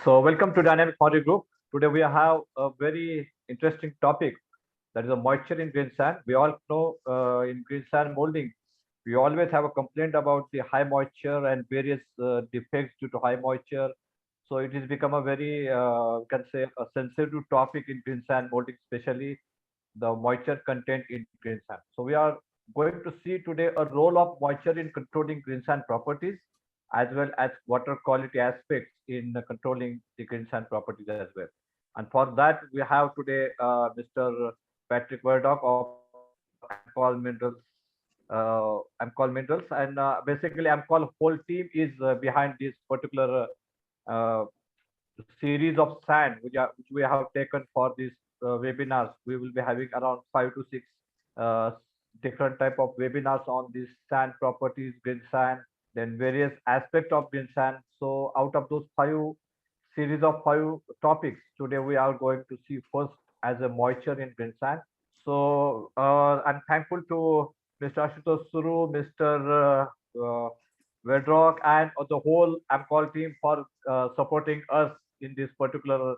So welcome to Dynamic Modeling Group. Today we have a very interesting topic, that is a moisture in green sand. We all know in green sand molding, we always have a complaint about the high moisture and various defects due to high moisture. So it has become a very, we can say, a sensitive topic in green sand molding, especially the moisture content in green sand. So we are going to see today a role of moisture in controlling green sand properties, as well as water quality aspects in controlling the green sand properties as well. And for that, we have today Mr. Patrick Verdot of AMKOL Minerals. AMKOL Minerals, and basically AMKOL whole team is behind this particular uh, series of sand which we have taken for these webinars. We will be having around 5 to 6 uh, different type of webinars on these sand properties, green sand, then various aspects of green sand. So out of those five topics, today we are going to see first as a moisture in green sand. So I'm thankful to Mr. Ashutosh Suru, Mr. Vedrock, and the whole AMKOL team for supporting us in this particular,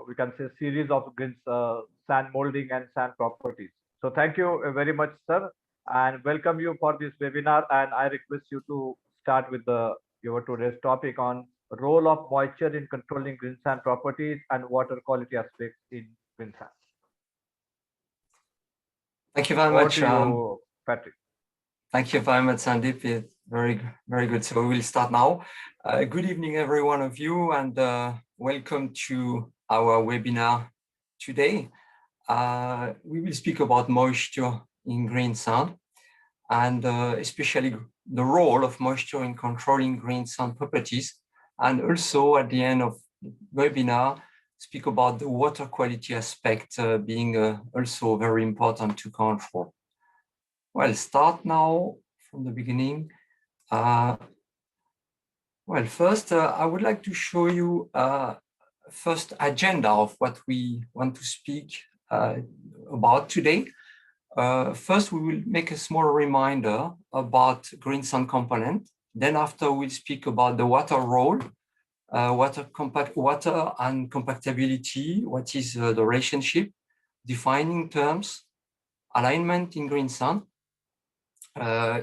we can say, series of green sand molding and sand properties. So thank you very much, sir, and welcome you for this webinar. And I request you to start with your today's topic on role of moisture in controlling green sand properties and water quality aspects in green sand. Thank you very Over much, to you, Patrick. Thank you very much, Sandeep. It's very good. So we will start now. Good evening, every one of you, and welcome to our webinar today. We will speak about moisture in green sand, and especially the role of moisture in controlling green sand properties, and also at the end of the webinar, speak about the water quality aspect being also very important to control. Well, start now from the beginning. Well, first, I would like to show you first agenda of what we want to speak about today. First, we will make a small reminder about green sand component. Then after, we'll speak about the water role, water and compactability, what is the relationship, defining terms, alignment in green sand,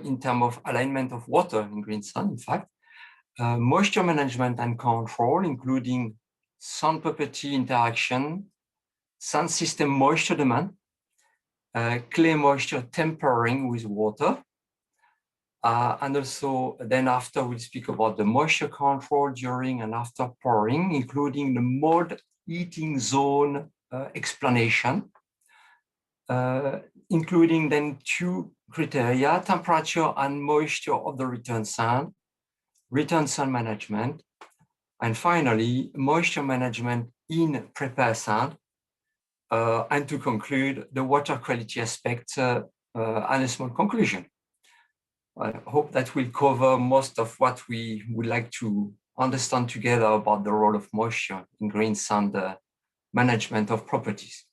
in terms of alignment of water in green sand, in fact, moisture management and control, including sand property interaction, sand system moisture demand, clay moisture tempering with water, and also then after we'll speak about the moisture control during and after pouring, including the mold heating zone explanation, including then two criteria: temperature and moisture of the return sand management, and finally moisture management in prepared sand, and to conclude the water quality aspect and a small conclusion. I hope that will cover most of what we would like to understand together about the role of moisture in green sand management of properties.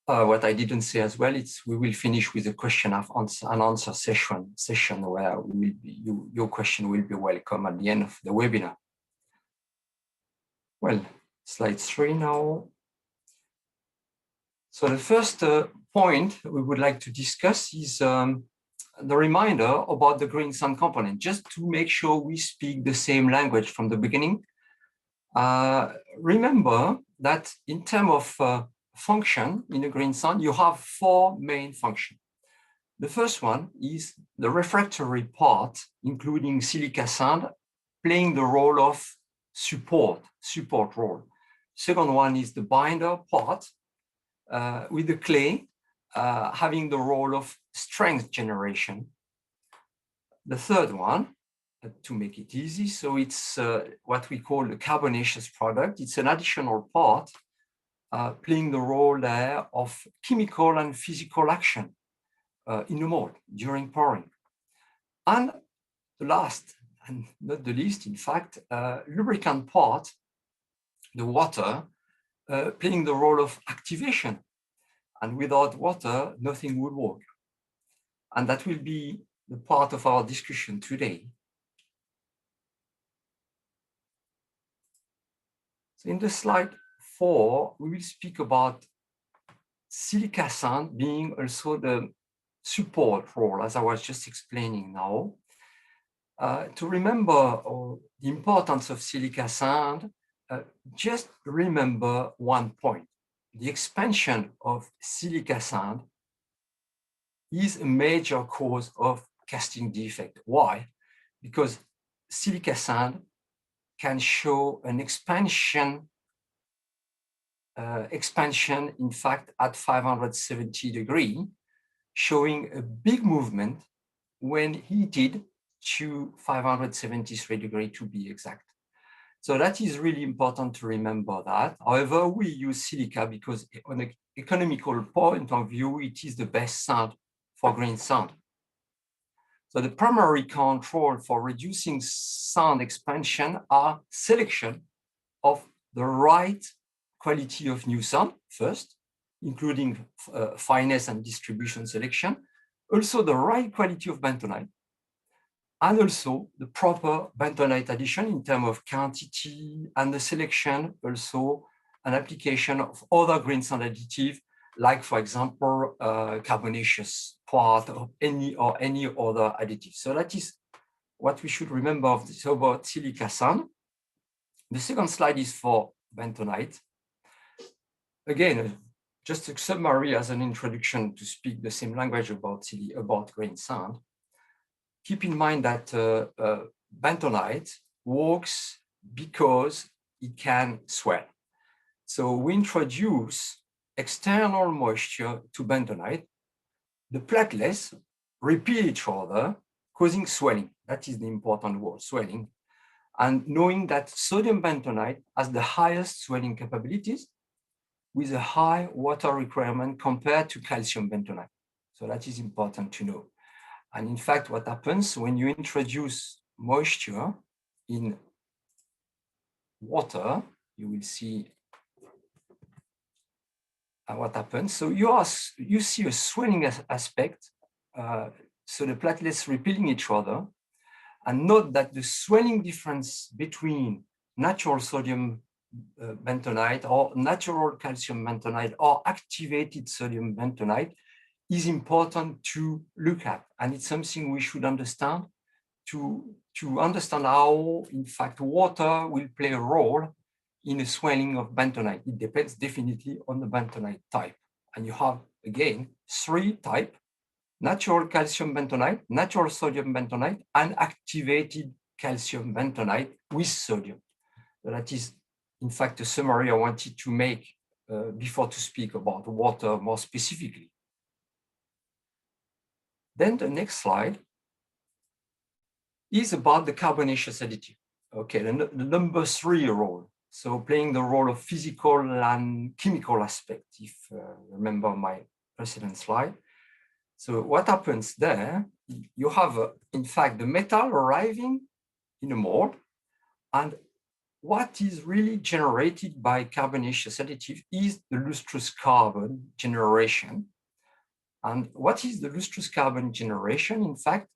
What I didn't say as well, we will finish with a question and answer session where your question will be welcome at the end of the webinar. Well, slide 3 now. So the first point we would like to discuss is the reminder about the green sand component, just to make sure we speak the same language from the beginning. Remember that in terms of function in a green sand, you have 4 main functions. The first one is the refractory part, including silica sand, playing the role of support role. Second one is the binder part, with the clay having the role of strength generation. The third one, to make it easy, so it's what we call the carbonaceous product. It's an additional part playing the role there of chemical and physical action in the mold during pouring. And the last, and not the least, in fact, lubricant part, the water, playing the role of activation. And without water, nothing would work. And that will be the part of our discussion today. So in the slide 4, we will speak about silica sand being also the support role, as I was just explaining now. To remember the importance of silica sand, just remember one point. The expansion of silica sand is a major cause of casting defect. Why? Because silica sand can show an expansion, in fact, at 570 degrees, showing a big movement when heated to 573 degrees to be exact. So that is really important to remember that. However, we use silica because on an economical point of view, it is the best sand for green sand. So the primary control for reducing sand expansion are selection of the right quality of new sand first, including fineness and distribution selection, also the right quality of bentonite, and also the proper bentonite addition in terms of quantity and the selection, also an application of other green sand additive, like for example, carbonaceous part or any other additive. So that is what we should remember of this about silica sand. The second slide is for bentonite. Again, just a summary as an introduction to speak the same language about green sand. Keep in mind that bentonite works because it can swell. So we introduce external moisture to bentonite. The platelets repeat each other, causing swelling. That is the important word, swelling. And knowing that sodium bentonite has the highest swelling capabilities with a high water requirement compared to calcium bentonite. So that is important to know. And in fact, what happens when you introduce moisture in water, you will see what happens. So you see a swelling aspect. So the platelets repelling each other. And note that the swelling difference between natural sodium bentonite or natural calcium bentonite or activated sodium bentonite is important to look at. And it's something we should understand to understand how, in fact, water will play a role in the swelling of bentonite. It depends definitely on the bentonite type. And you have, again, 3 types: natural calcium bentonite, natural sodium bentonite, and activated calcium bentonite with sodium. So that is, in fact, a summary I wanted to make before to speak about water more specifically. Then the next slide is about the carbonaceous additive. Okay, the number 3 role. So playing the role of physical and chemical aspect, if you remember my precedent slide. So what happens there, you have, in fact, the metal arriving in a mold, and what is really generated by carbonaceous additive is the lustrous carbon generation. And what is the lustrous carbon generation? In fact,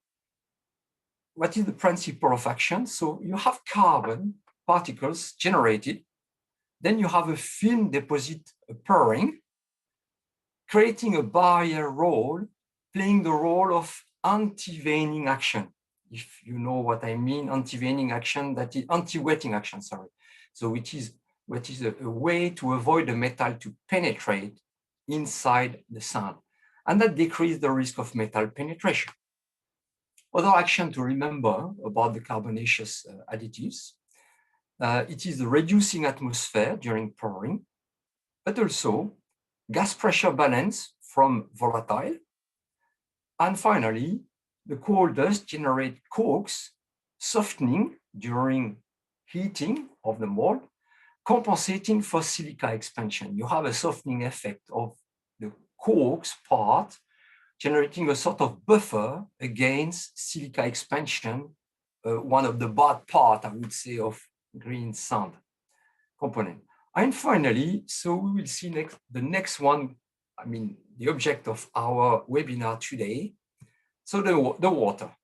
what is the principle of action? So you have carbon particles generated, then you have a film deposit appearing, creating a barrier role, playing the role of anti-veining action. If you know what I mean, anti-veining action, that is anti-wetting action, sorry. So it is a way to avoid the metal to penetrate inside the sand. And that decreases the risk of metal penetration. Other action to remember about the carbonaceous additives, it is the reducing atmosphere during pouring, but also gas pressure balance from volatile. And finally, the coal dust generate corks, softening during heating of the mold, compensating for silica expansion. You have a softening effect of the corks part, generating a sort of buffer against silica expansion, one of the bad part, I would say, of green sand component. And finally, so we will see the next one, I mean, the object of our webinar today. So the water.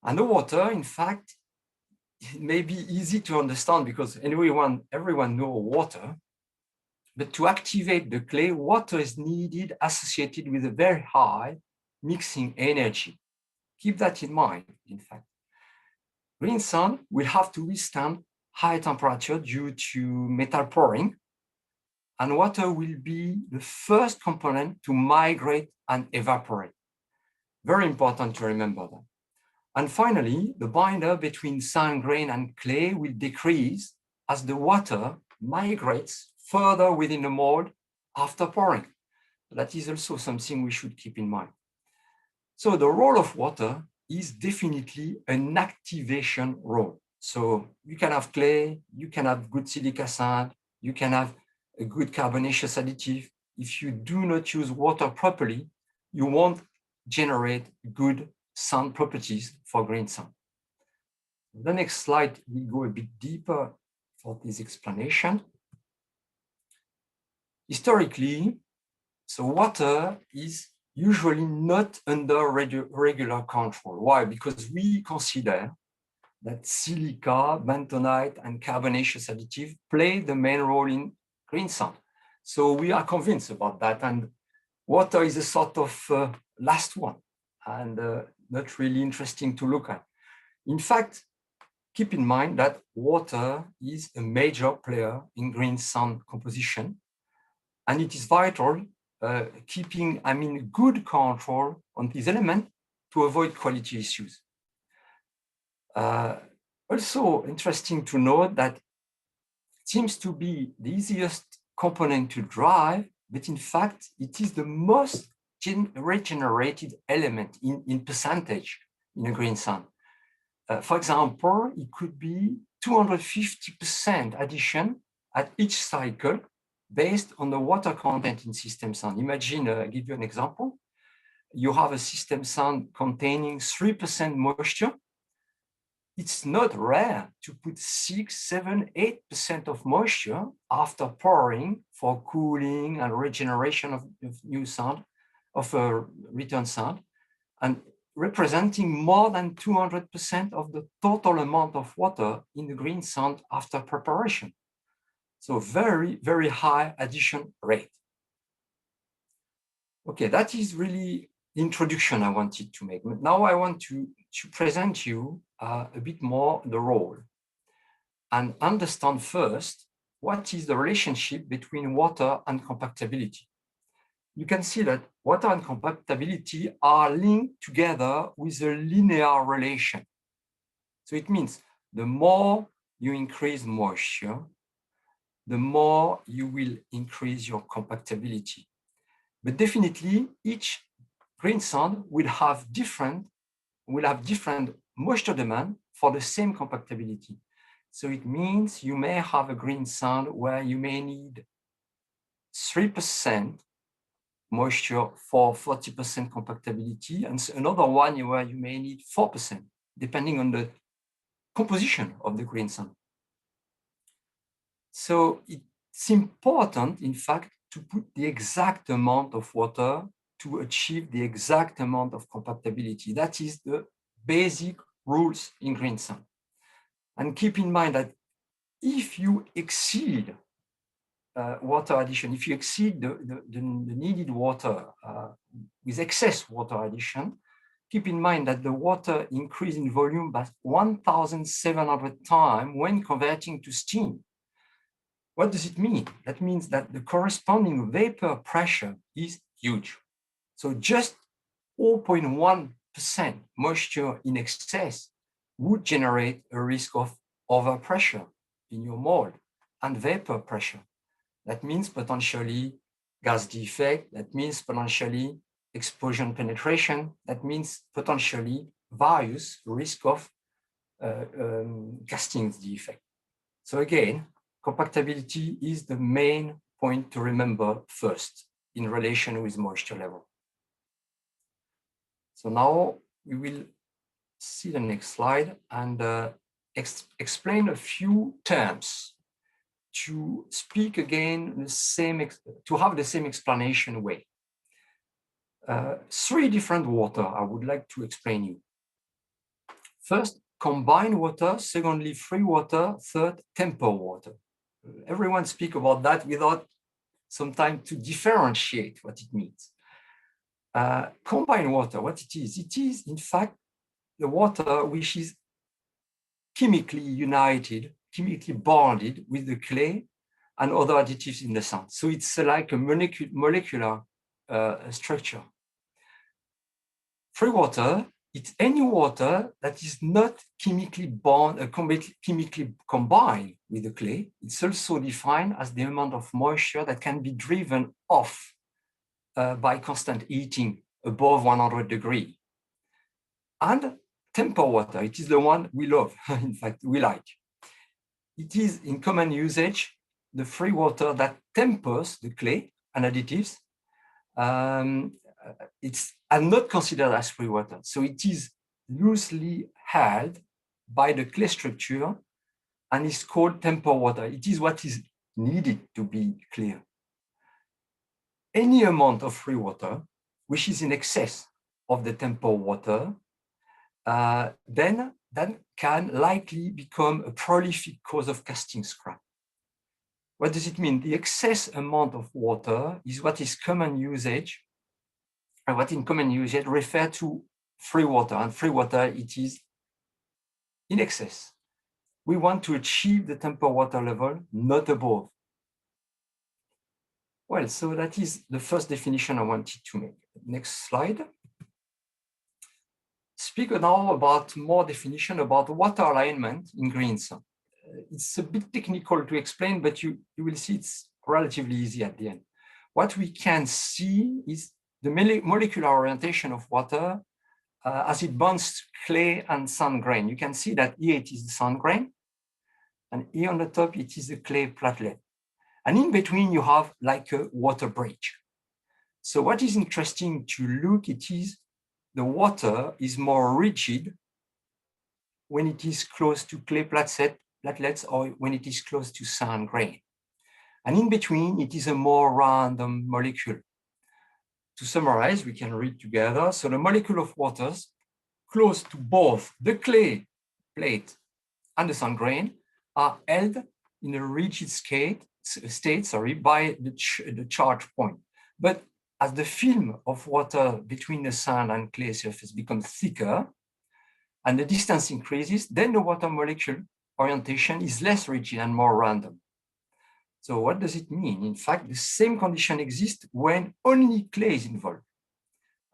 And the water, in fact, it may be easy to understand because everyone knows water, but to activate the clay, water is needed associated with a very high mixing energy. Keep that in mind, in fact. Green sand will have to withstand high temperature due to metal pouring, and water will be the first component to migrate and evaporate. Very important to remember that. And finally, the binder between sand grain and clay will decrease as the water migrates further within the mold after pouring. That is also something we should keep in mind. So the role of water is definitely an activation role. So you can have clay, you can have good silica sand, you can have a good carbonaceous additive. If you do not use water properly, you won't generate good sand properties for green sand. The next slide, we go a bit deeper for this explanation. Historically, so water is usually not under regular control. Why? Because we consider that silica, bentonite, and carbonaceous additive play the main role in green sand. So we are convinced about that, and water is a sort of last one and not really interesting to look at. In fact, keep in mind that water is a major player in green sand composition, and it is vital keeping, good control on this element to avoid quality issues. Also interesting to note that it seems to be the easiest component to drive, but in fact, it is the most regenerated element in percentage in a green sand. For example, it could be 250% addition at each cycle based on the water content in system sand. Imagine, I'll give you an example. You have a system sand containing 3% moisture. It's not rare to put 6, 7, 8% of moisture after pouring for cooling and regeneration of new sand, of return sand, and representing more than 200% of the total amount of water in the green sand after preparation. So very, very high addition rate. Okay, that is really the introduction I wanted to make. Now I want to present you a bit more the role and understand first what is the relationship between water and compactability. You can see that water and compactability are linked together with a linear relation. So it means the more you increase moisture, the more you will increase your compactability. But definitely each green sand will have different moisture demand for the same compactability. So it means you may have a green sand where you may need 3% moisture for 40% compactability, and another one where you may need 4%, depending on the composition of the green sand. So it's important, in fact, to put the exact amount of water to achieve the exact amount of compactability. That is the basic rules in green sand. And keep in mind that if you exceed water addition, if you exceed the needed water with excess water addition, keep in mind that the water increase in volume by 1,700 times when converting to steam. What does it mean? That means that the corresponding vapor pressure is huge. So just 0.1% moisture in excess would generate a risk of overpressure in your mold and vapor pressure. That means potentially gas defect, that means potentially explosion penetration, that means potentially various risk of castings defect. So again, compactability is the main point to remember first in relation with moisture level. So now we will see the next slide and explain a few terms to speak again to have the same explanation way. 3 different water I would like to explain you. First, combined water, secondly, free water, third, temper water. Everyone speak about that without some time to differentiate what it means. Combined water, what it is in fact the water which is chemically united, chemically bonded with the clay and other additives in the sand. So it's like a molecular structure. Free water, it's any water that is not chemically chemically combined with the clay. It's also defined as the amount of moisture that can be driven off by constant heating above 100 degrees. And temper water, it is the one we love, in fact, we like. It is in common usage, the free water that tempers the clay and additives. It's not considered as free water. So it is loosely held by the clay structure and is called temper water. It is what is needed to be clear. Any amount of free water, which is in excess of the temper water, then that can likely become a prolific cause of casting scrap. What does it mean? The excess amount of water is what is common usage, and what in common usage refer to free water, and free water, it is in excess. We want to achieve the temper water level, not above. Well, so that is the first definition I wanted to make. Next slide. Speak now about more definition about water alignment in green sand. It's a bit technical to explain, but you will see it's relatively easy at the end. What we can see is the molecular orientation of water as it bonds clay and sand grain. You can see that here it is the sand grain, and here on the top it is the clay platelet. And in between you have like a water bridge. So what is interesting to look at is the water is more rigid when it is close to clay platelets or when it is close to sand grain. And in between, it is a more random molecule. To summarize, we can read together. So the molecule of waters close to both the clay plate and the sand grain are held in a rigid state by the charge point. But as the film of water between the sand and clay surface becomes thicker and the distance increases, then the water molecule orientation is less rigid and more random. So what does it mean? In fact, the same condition exists when only clay is involved.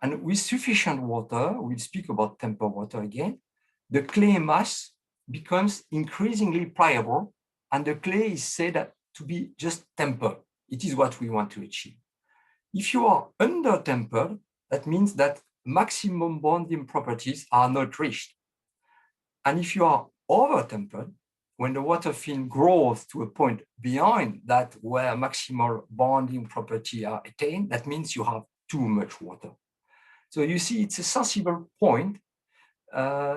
And with sufficient water, we'll speak about temper water again, the clay mass becomes increasingly pliable and the clay is said to be just tempered. It is what we want to achieve. If you are under-tempered, that means that maximum bonding properties are not reached. And if you are over-tempered, when the water film grows to a point beyond that where maximal bonding property are attained, that means you have too much water. So you see, it's a sensible point,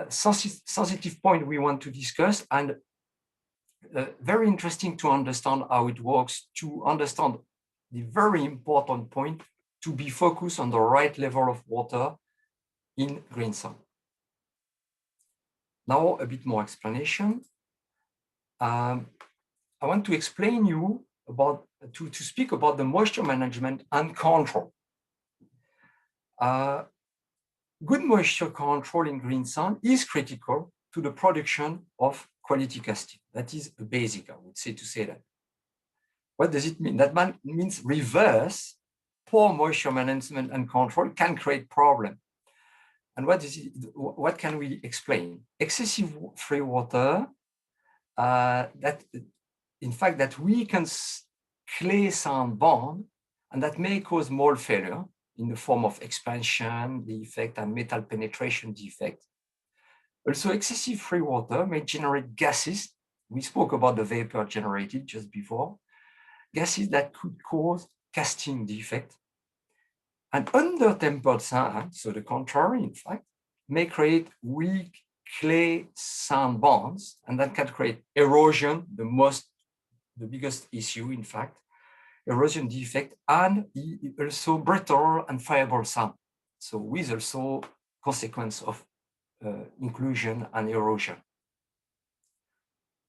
sensitive point we want to discuss, and very interesting to understand how it works, to understand the very important point to be focused on the right level of water in green sand. Now, a bit more explanation. I want to explain you about, to speak about the moisture management and control. Good moisture control in green sand is critical to the production of quality casting. That is a basic, I would say, to say that. What does it mean? That means reverse. Poor moisture management and control can create problems. And what can we explain? Excessive free water, that in fact that weakens clay sand bond, and that may cause mold failure in the form of expansion defect and metal penetration defect. Also, excessive free water may generate gases. We spoke about the vapor generated just before. Gases that could cause casting defect. And under-tempered sand, so the contrary, in fact, may create weak clay sand bonds, and that can create erosion, the biggest issue, in fact, erosion defect, and also brittle and friable sand. So with also consequence of inclusion and erosion.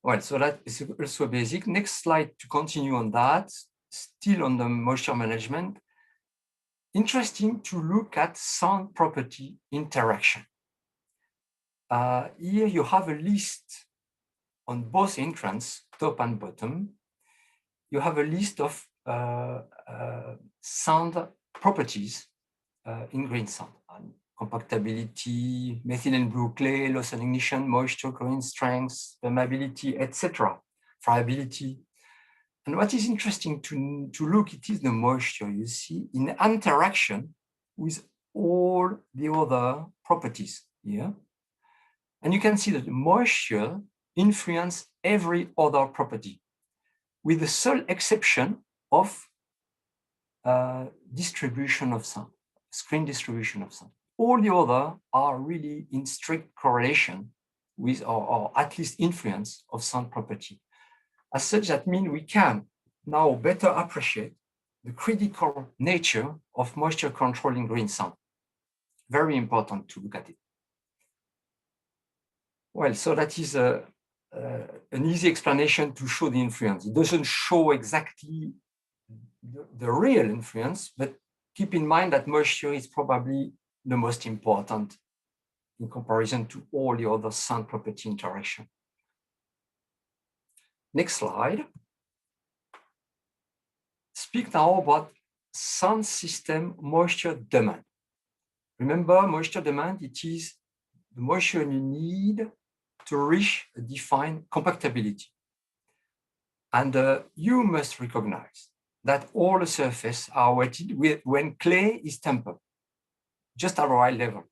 Well, so that is also basic. Next slide to continue on that, still on the moisture management. Interesting to look at sand property interaction. Here you have a list on both entrance, top and bottom. You have a list of sand properties in green sand. And compactability, methylene blue clay, loss and ignition, moisture, growing strength, permeability, etc., friability. And what is interesting to look, it is the moisture, you see, in interaction with all the other properties here. And you can see that moisture influences every other property, with the sole exception of distribution of sand, screen distribution of sand. All the other are really in strict correlation with, or at least influence of sand property. As such, that means we can now better appreciate the critical nature of moisture control in green sand. Very important to look at it. Well, so that is an easy explanation to show the influence. It doesn't show exactly the real influence, but keep in mind that moisture is probably the most important in comparison to all the other sand property interaction. Next slide. Speak now about sand system moisture demand. Remember, moisture demand, it is the moisture you need to reach a defined compactability. And you must recognize that all the surfaces are wetted when clay is tempered, just at the right level.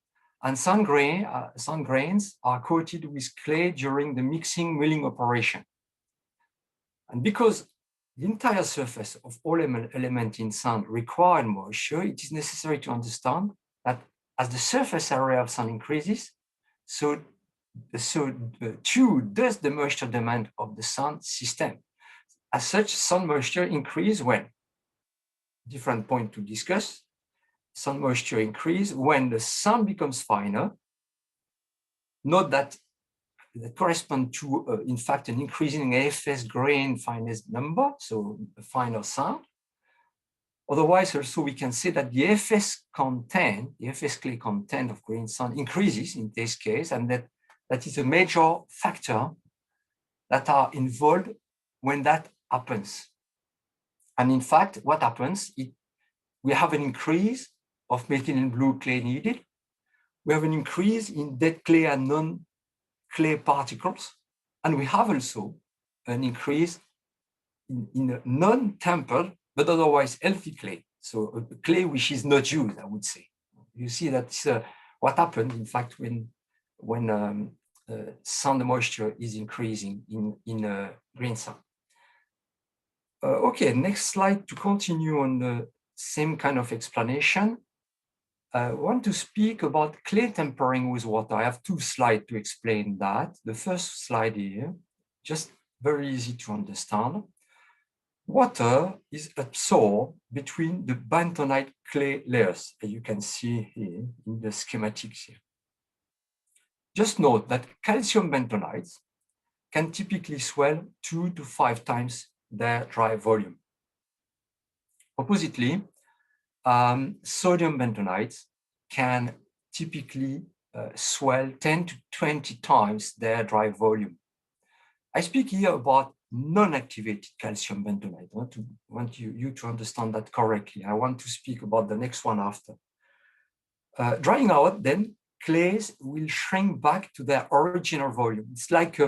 And sand grains are coated with clay during the mixing milling operation. And because the entire surface of all elements in sand require moisture, it is necessary to understand that as the surface area of sand increases, so too does the moisture demand of the sand system. As such, sand moisture increase when, different point to discuss, sand moisture increase when the sand becomes finer. Note that correspond to, in fact, an increasing AFS grain fineness number, so a finer sand. Otherwise, also we can say that the AFS content, the AFS clay content of green sand increases in this case, and that is a major factor that are involved when that happens. And in fact, what happens, we have an increase of methylene blue clay needed. We have an increase in dead clay and non-clay particles. And we have also an increase in a non-tempered, but otherwise healthy clay. So a clay which is not used, I would say. You see that's what happens, in fact, when sand moisture is increasing in green sand. Okay, next slide to continue on the same kind of explanation. I want to speak about clay tempering with water. I have two slides to explain that. The first slide here, just very easy to understand. Water is absorbed between the bentonite clay layers, as you can see here in the schematics here. Just note that calcium bentonites can typically swell 2 to 5 times their dry volume. Oppositely, sodium bentonites can typically swell 10 to 20 times their dry volume. I speak here about non-activated calcium bentonite. I want you to understand that correctly. I want to speak about the next one after. Drying out, then clays will shrink back to their original volume. It's like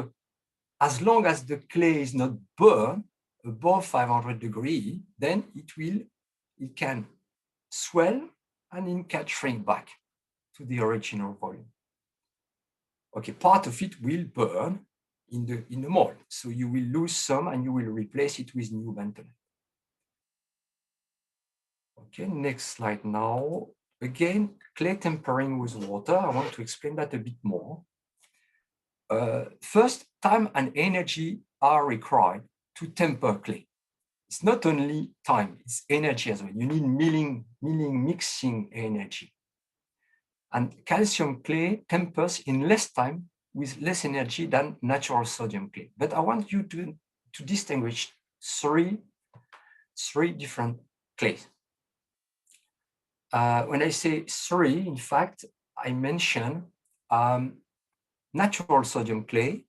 as long as the clay is not burned above 500 degrees, then it can swell and it can shrink back to the original volume. Okay, part of it will burn in the mold, so you will lose some and you will replace it with new bentonite. Okay, next slide now. Again, clay tempering with water. I want to explain that a bit more. First, time and energy are required to temper clay. It's not only time, it's energy as well. You need milling, mixing energy. And calcium clay tempers in less time with less energy than natural sodium clay. But I want you to distinguish three different clays. When I say three, in fact, I mention natural sodium clay,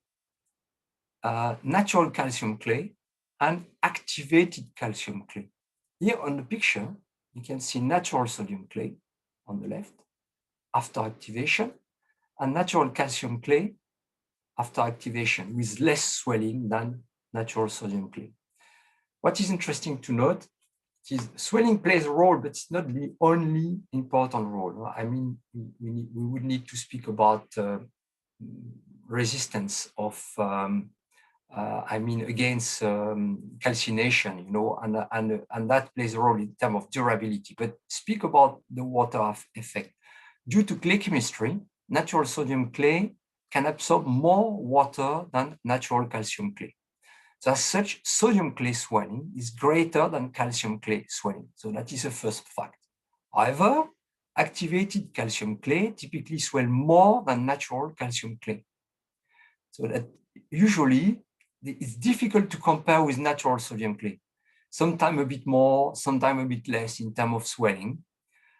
natural calcium clay, and activated calcium clay. Here on the picture, you can see natural sodium clay on the left after activation, and natural calcium clay after activation with less swelling than natural sodium clay. What is interesting to note is swelling plays a role, but it's not the only important role. I mean, we would need to speak about resistance of, against calcination, you know, and that plays a role in terms of durability. But speak about the water effect. Due to clay chemistry, natural sodium clay can absorb more water than natural calcium clay. So as such, sodium clay swelling is greater than calcium clay swelling. So that is the first fact. However, activated calcium clay typically swell more than natural calcium clay. So that usually it's difficult to compare with natural sodium clay. Sometimes a bit more, sometimes a bit less in terms of swelling.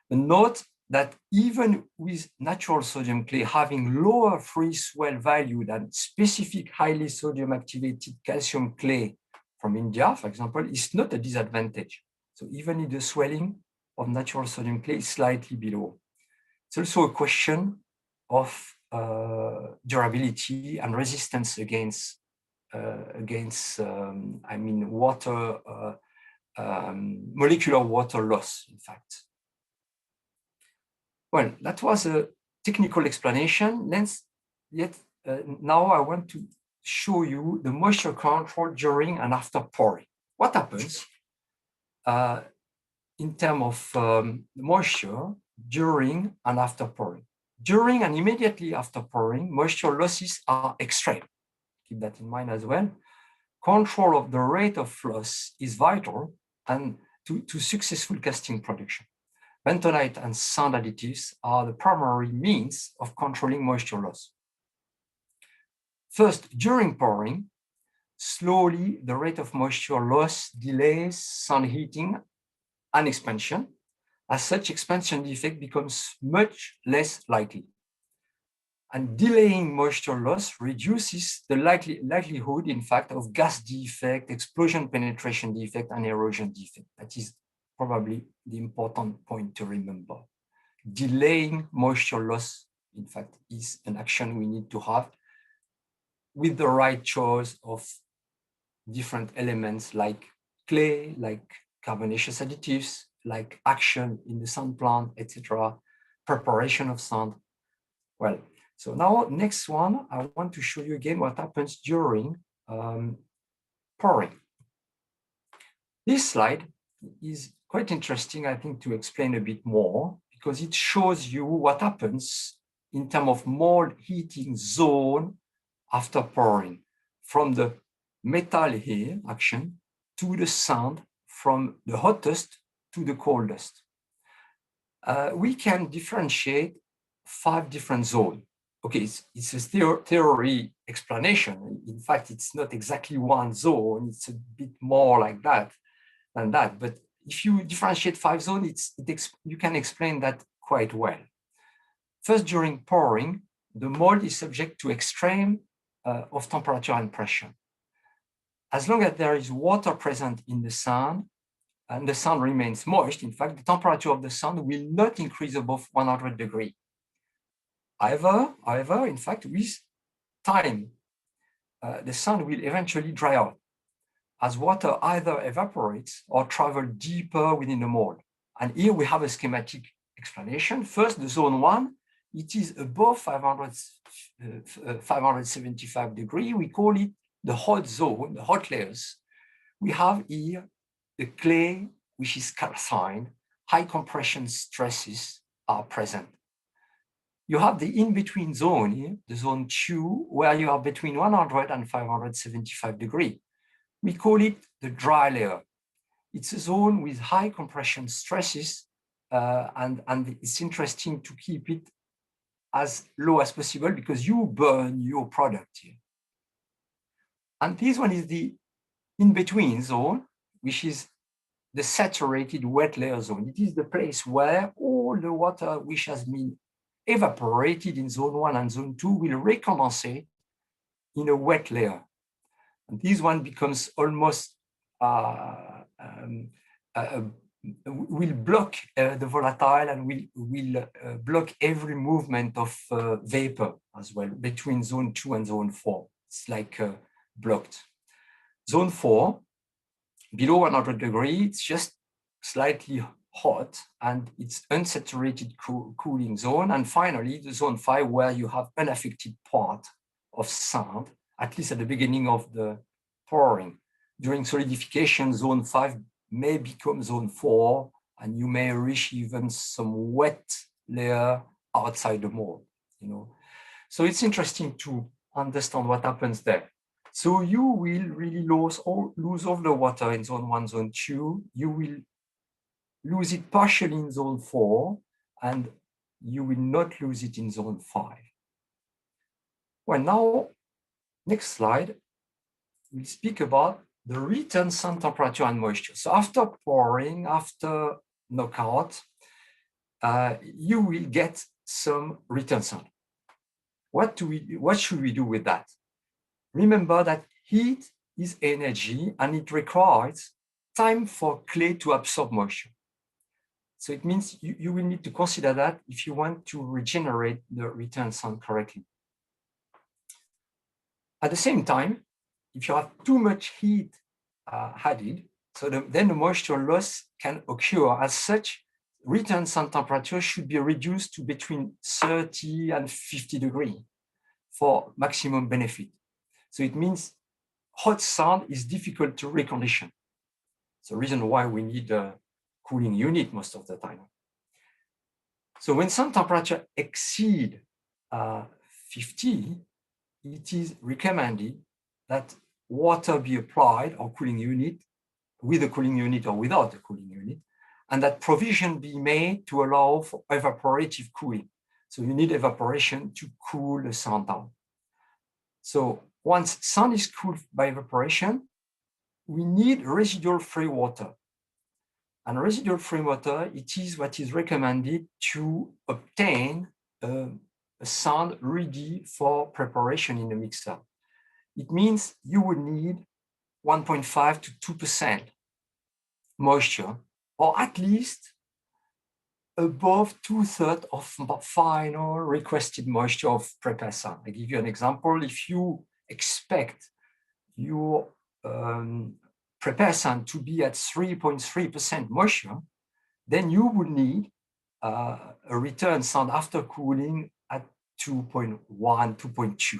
But note that even with natural sodium clay having lower free swell value than specific highly sodium activated calcium clay from India, for example, is not a disadvantage. So even if the swelling of natural sodium clay is slightly below. It's also a question of durability and resistance against water, molecular water loss, in fact. Well, that was a technical explanation. Now I want to show you the moisture control during and after pouring. What happens in terms of moisture during and after pouring? During and immediately after pouring, moisture losses are extreme. Keep that in mind as well. Control of the rate of loss is vital and to successful casting production. Bentonite and sand additives are the primary means of controlling moisture loss. First, during pouring, slowly the rate of moisture loss delays sand heating and expansion. As such, expansion defect becomes much less likely. And delaying moisture loss reduces the likelihood, in fact, of gas defect, explosion penetration defect, and erosion defect. That is probably the important point to remember. Delaying moisture loss, in fact, is an action we need to have with the right choice of different elements like clay, like carbonaceous additives, like action in the sand plant, etc., preparation of sand. Well, so now next one, I want to show you again what happens during pouring. This slide is quite interesting, I think, to explain a bit more, because it shows you what happens in terms of mold heating zone after pouring, from the metal here, action, to the sand, from the hottest to the coldest. We can differentiate 5 different zones. Okay, it's a theory explanation. In fact, it's not exactly one zone, it's a bit more like that than that. But if you differentiate 5 zones, you can explain that quite well. First, during pouring, the mold is subject to extreme of temperature and pressure. As long as there is water present in the sand, and the sand remains moist, in fact, the temperature of the sand will not increase above 100 degrees. However, in fact, with time, the sand will eventually dry out as water either evaporates or travels deeper within the mold. And here we have a schematic explanation. First, the zone 1, it is above 575 degrees. We call it the hot zone, the hot layers. We have here the clay, which is calcined, high compression stresses are present. You have the in-between zone here, the zone 2, where you are between 100 and 575 degrees. We call it the dry layer. It's a zone with high compression stresses, and it's interesting to keep it as low as possible because you burn your product here. And this one is the in-between zone, which is the saturated wet layer zone. It is the place where all the water which has been evaporated in zone 1 and zone 2 will recondensate in a wet layer. And this one becomes almost will block the volatile and will block every movement of vapor as well between zone 2 and zone 4. It's like blocked. Zone 4, below 100 degrees, it's just slightly hot and it's unsaturated cooling zone. And finally, the zone 5, where you have unaffected part of sand, at least at the beginning of the pouring. During solidification, zone 5 may become zone 4, and you may reach even some wet layer outside the mold, you know. So it's interesting to understand what happens there. So you will really lose all the water in zone 1, zone 2. You will lose it partially in zone 4, and you will not lose it in zone 5. Well, now, next slide, we'll speak about the return sand temperature and moisture. So after pouring, after knockout, you will get some return sand. What should we do with that? Remember that heat is energy and it requires time for clay to absorb moisture. So it means you will need to consider that if you want to regenerate the return sand correctly. At the same time, if you have too much heat added, so then the moisture loss can occur. As such, return sand temperature should be reduced to between 30 and 50 degrees for maximum benefit. So it means hot sand is difficult to recondition. It's the reason why we need a cooling unit most of the time. So when sand temperature exceed 50, it is recommended that water be applied or cooling unit with a cooling unit or without a cooling unit, and that provision be made to allow for evaporative cooling. So you need evaporation to cool the sand down. So once sand is cooled by evaporation, we need residual free water. And residual free water, it is what is recommended to obtain a sand ready for preparation in the mixer. It means you would need 1.5 to 2% moisture, or at least above 2/3 of final requested moisture of prepared sand. I give you an example. If you expect your prepared sand to be at 3.3% moisture, then you would need a return sand after cooling at 2.1, 2.2.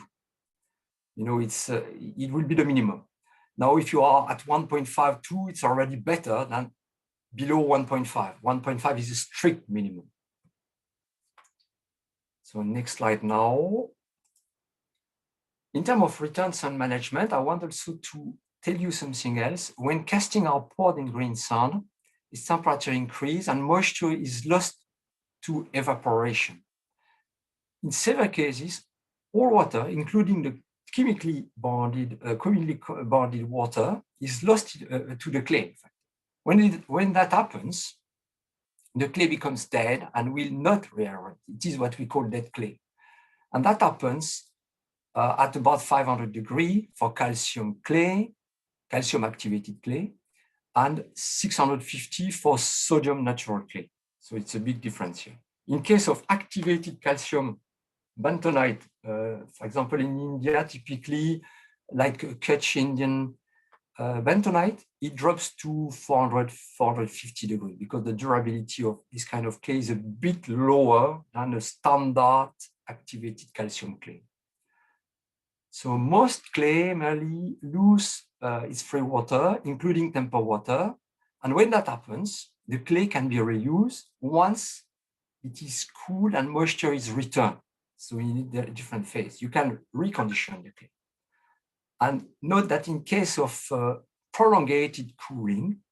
You know, it will be the minimum. Now, if you are at 1.5, 2, it's already better than below 1.5. 1.5 is a strict minimum. So next slide now. In terms of return sand management, I want also to tell you something else. When casting are poured in green sand, its temperature increase and moisture is lost to evaporation. In several cases, all water, including the chemically bonded water, is lost to the clay. When that happens, the clay becomes dead and will not rearrange. It is what we call dead clay. And that happens at about 500 degrees for calcium clay, calcium activated clay, and 650 for sodium natural clay. So it's a big difference here. In case of activated calcium bentonite, for example, in India, typically like Kutch Indian bentonite, it drops to 400, 450 degrees because the durability of this kind of clay is a bit lower than a standard activated calcium clay. So most clay merely lose its free water, including temper water. And when that happens, the clay can be reused once it is cooled and moisture is returned. So you need a different phase. You can recondition the clay. And note that in case of prolongated cooling,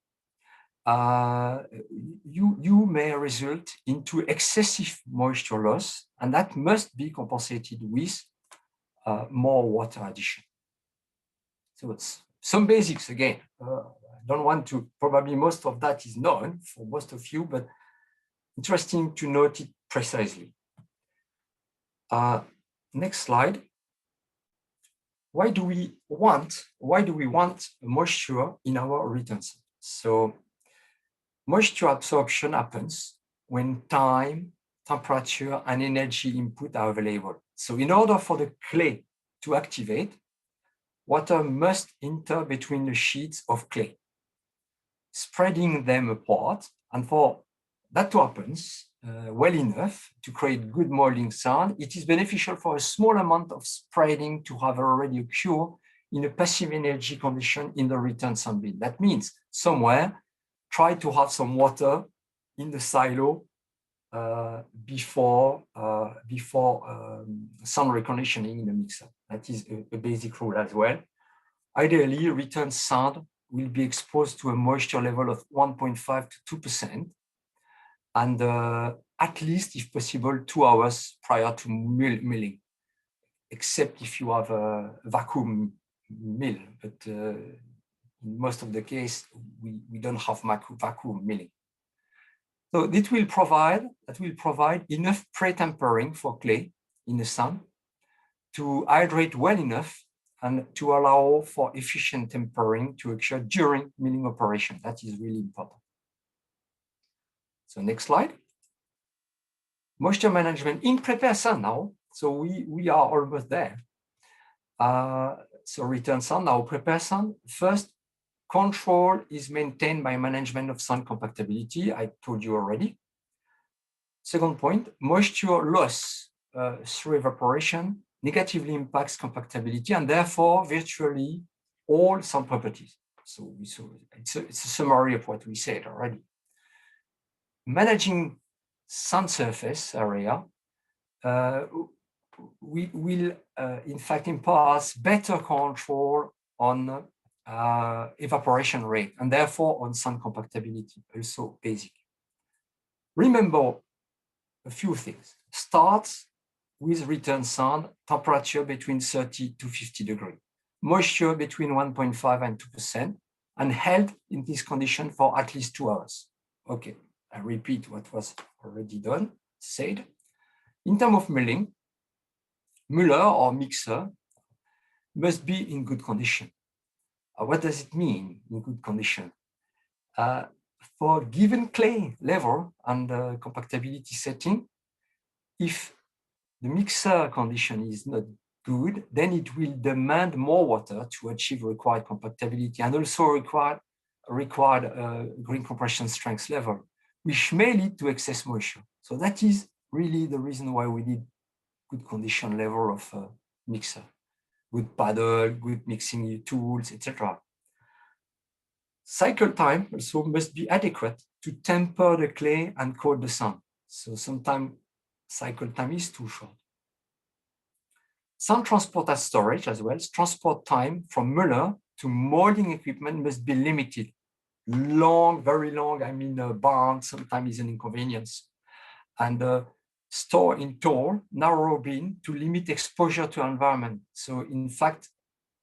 you may result into excessive moisture loss and that must be compensated with more water addition. So it's some basics again. I don't want to, probably most of that is known for most of you, but interesting to note it precisely. Next slide. Why do we want moisture in our return sand? So moisture absorption happens when time, temperature, and energy input are available. So in order for the clay to activate, water must enter between the sheets of clay, spreading them apart. And for that to happen well enough to create good molding sand, it is beneficial for a small amount of spreading to have already occurred in a passive energy condition in the return sand bin. That means somewhere, try to have some water in the silo before sand reconditioning in the mixer. That is a basic rule as well. Ideally, return sand will be exposed to a moisture level of 1.5 to 2%, and at least, if possible, 2 hours prior to milling, except if you have a vacuum mill. But in most of the case, we don't have vacuum milling. So that will provide enough pre-tempering for clay in the sun to hydrate well enough and to allow for efficient tempering to occur during milling operation. That is really important. So next slide. Moisture management in prepared sand now. So we are almost there. So return sand, now prepared sand. First, control is maintained by management of sand compactability. I told you already. Second point, moisture loss through evaporation negatively impacts compactability and therefore virtually all sand properties. So it's a summary of what we said already. Managing sand surface area we will in fact impart better control on evaporation rate and therefore on sand compactability, also basic. Remember a few things. Starts with return sand, temperature between 30 to 50 degrees, moisture between 1.5 and 2%, and held in this condition for at least 2 hours. Okay, I repeat what was already said. In terms of milling, muller or mixer must be in good condition. What does it mean in good condition? For given clay level and compactability setting, if the mixer condition is not good, then it will demand more water to achieve required compactability and also required grain compression strength level, which may lead to excess moisture. So that is really the reason why we need good condition level of mixer, good paddle, good mixing tools, etc. Cycle time also must be adequate to temper the clay and coat the sand. So sometimes cycle time is too short. Sand transport as storage as well. Transport time from muller to molding equipment must be limited. Long, very long, I mean barn sometimes is an inconvenience. And store in tall, narrow bin to limit exposure to environment. So in fact,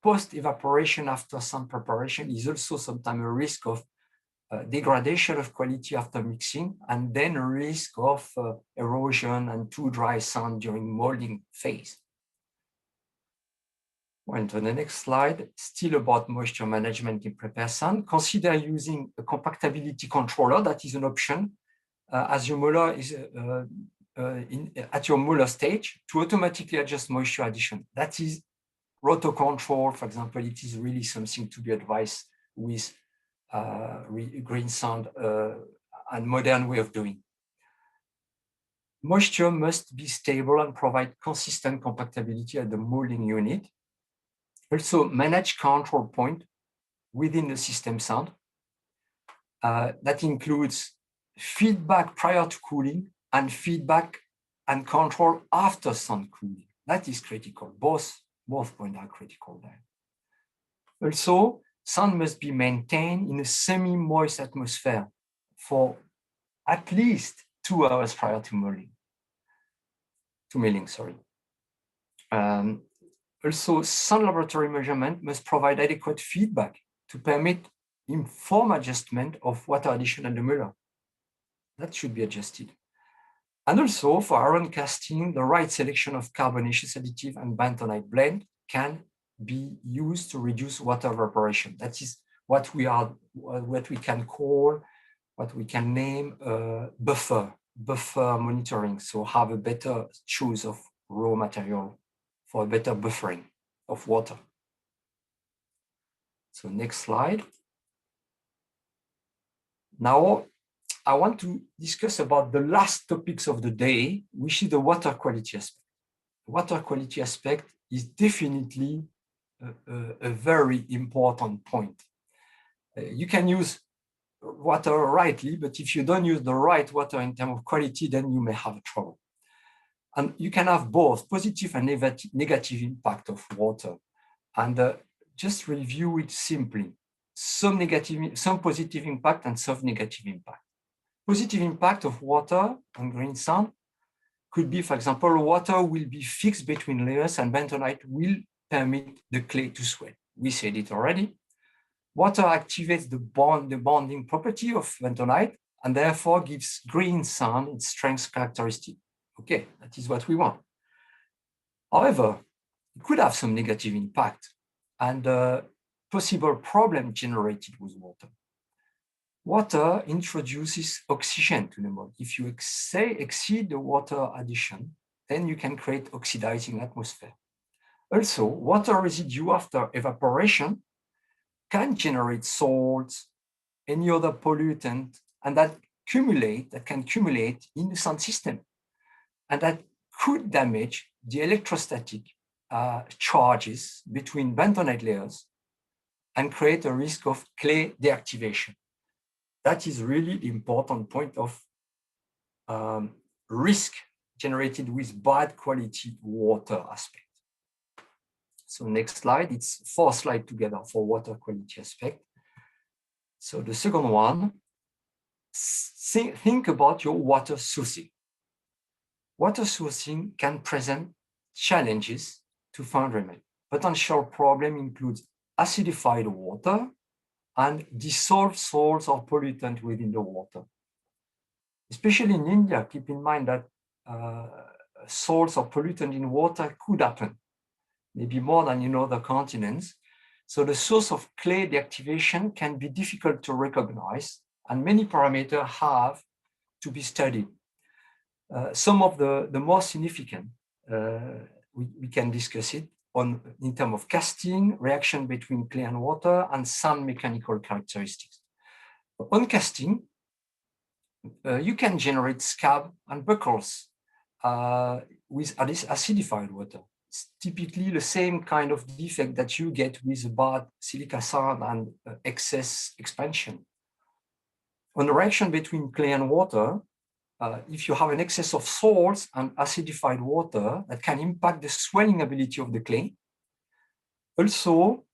post-evaporation after sand preparation is also sometimes a risk of degradation of quality after mixing, and then a risk of erosion and too dry sand during molding phase. Well, to the next slide, still about moisture management in prepared sand. Consider using a compactability controller. That is an option as your muller is at your muller stage to automatically adjust moisture addition. That is roto control, for example. It is really something to be advised with green sand and modern way of doing. Moisture must be stable and provide consistent compactability at the molding unit. Also manage control point within the system sand. That includes feedback prior to cooling and feedback and control after sand cooling. That is critical. Both points are critical there. Also, sand must be maintained in a semi-moist atmosphere for at least 2 hours prior to molding. milling, sorry. Also, sand laboratory measurement must provide adequate feedback to permit informed adjustment of water addition at the muller. That should be adjusted. And also for iron casting, the right selection of carbonaceous additive and bentonite blend can be used to reduce water evaporation. That is what we can name buffer monitoring. So have a better choice of raw material for a better buffering of water. So next slide. Now, I want to discuss about the last topics of the day, which is the water quality aspect. The water quality aspect is definitely a very important point. You can use water rightly, but if you don't use the right water in terms of quality, then you may have trouble. And you can have both positive and negative impact of water. And just review it simply. Some positive impact and some negative impact. Positive impact of water on green sand could be, for example, water will be fixed between layers and bentonite will permit the clay to swell. We said it already. Water activates the bonding property of bentonite and therefore gives green sand its strength characteristic. Okay, that is what we want. However, it could have some negative impact and possible problem generated with water. Water introduces oxygen to the mold. If you exceed the water addition, then you can create oxidizing atmosphere. Also, water residue after evaporation can generate salts, any other pollutant, and that can accumulate in the sand system. And that could damage the electrostatic charges between bentonite layers and create a risk of clay deactivation. That is really the important point of risk generated with bad quality water aspect. So next slide, it's 4 slides together for water quality aspect. So the second one, think about your water sourcing. Water sourcing can present challenges to find remedy. Potential problem includes acidified water and dissolved salts or pollutant within the water. Especially in India, keep in mind that salts or pollutant in water could happen, maybe more than in other continents. So the source of clay deactivation can be difficult to recognize, and many parameters have to be studied. Some of the more significant, we can discuss it in terms of casting, reaction between clay and water, and sand mechanical characteristics. On casting, you can generate scab and buckles with acidified water. It's typically the same kind of defect that you get with bad silica sand and excess expansion. On the reaction between clay and water, if you have an excess of salts and acidified water, that can impact the swelling ability of the clay. Also,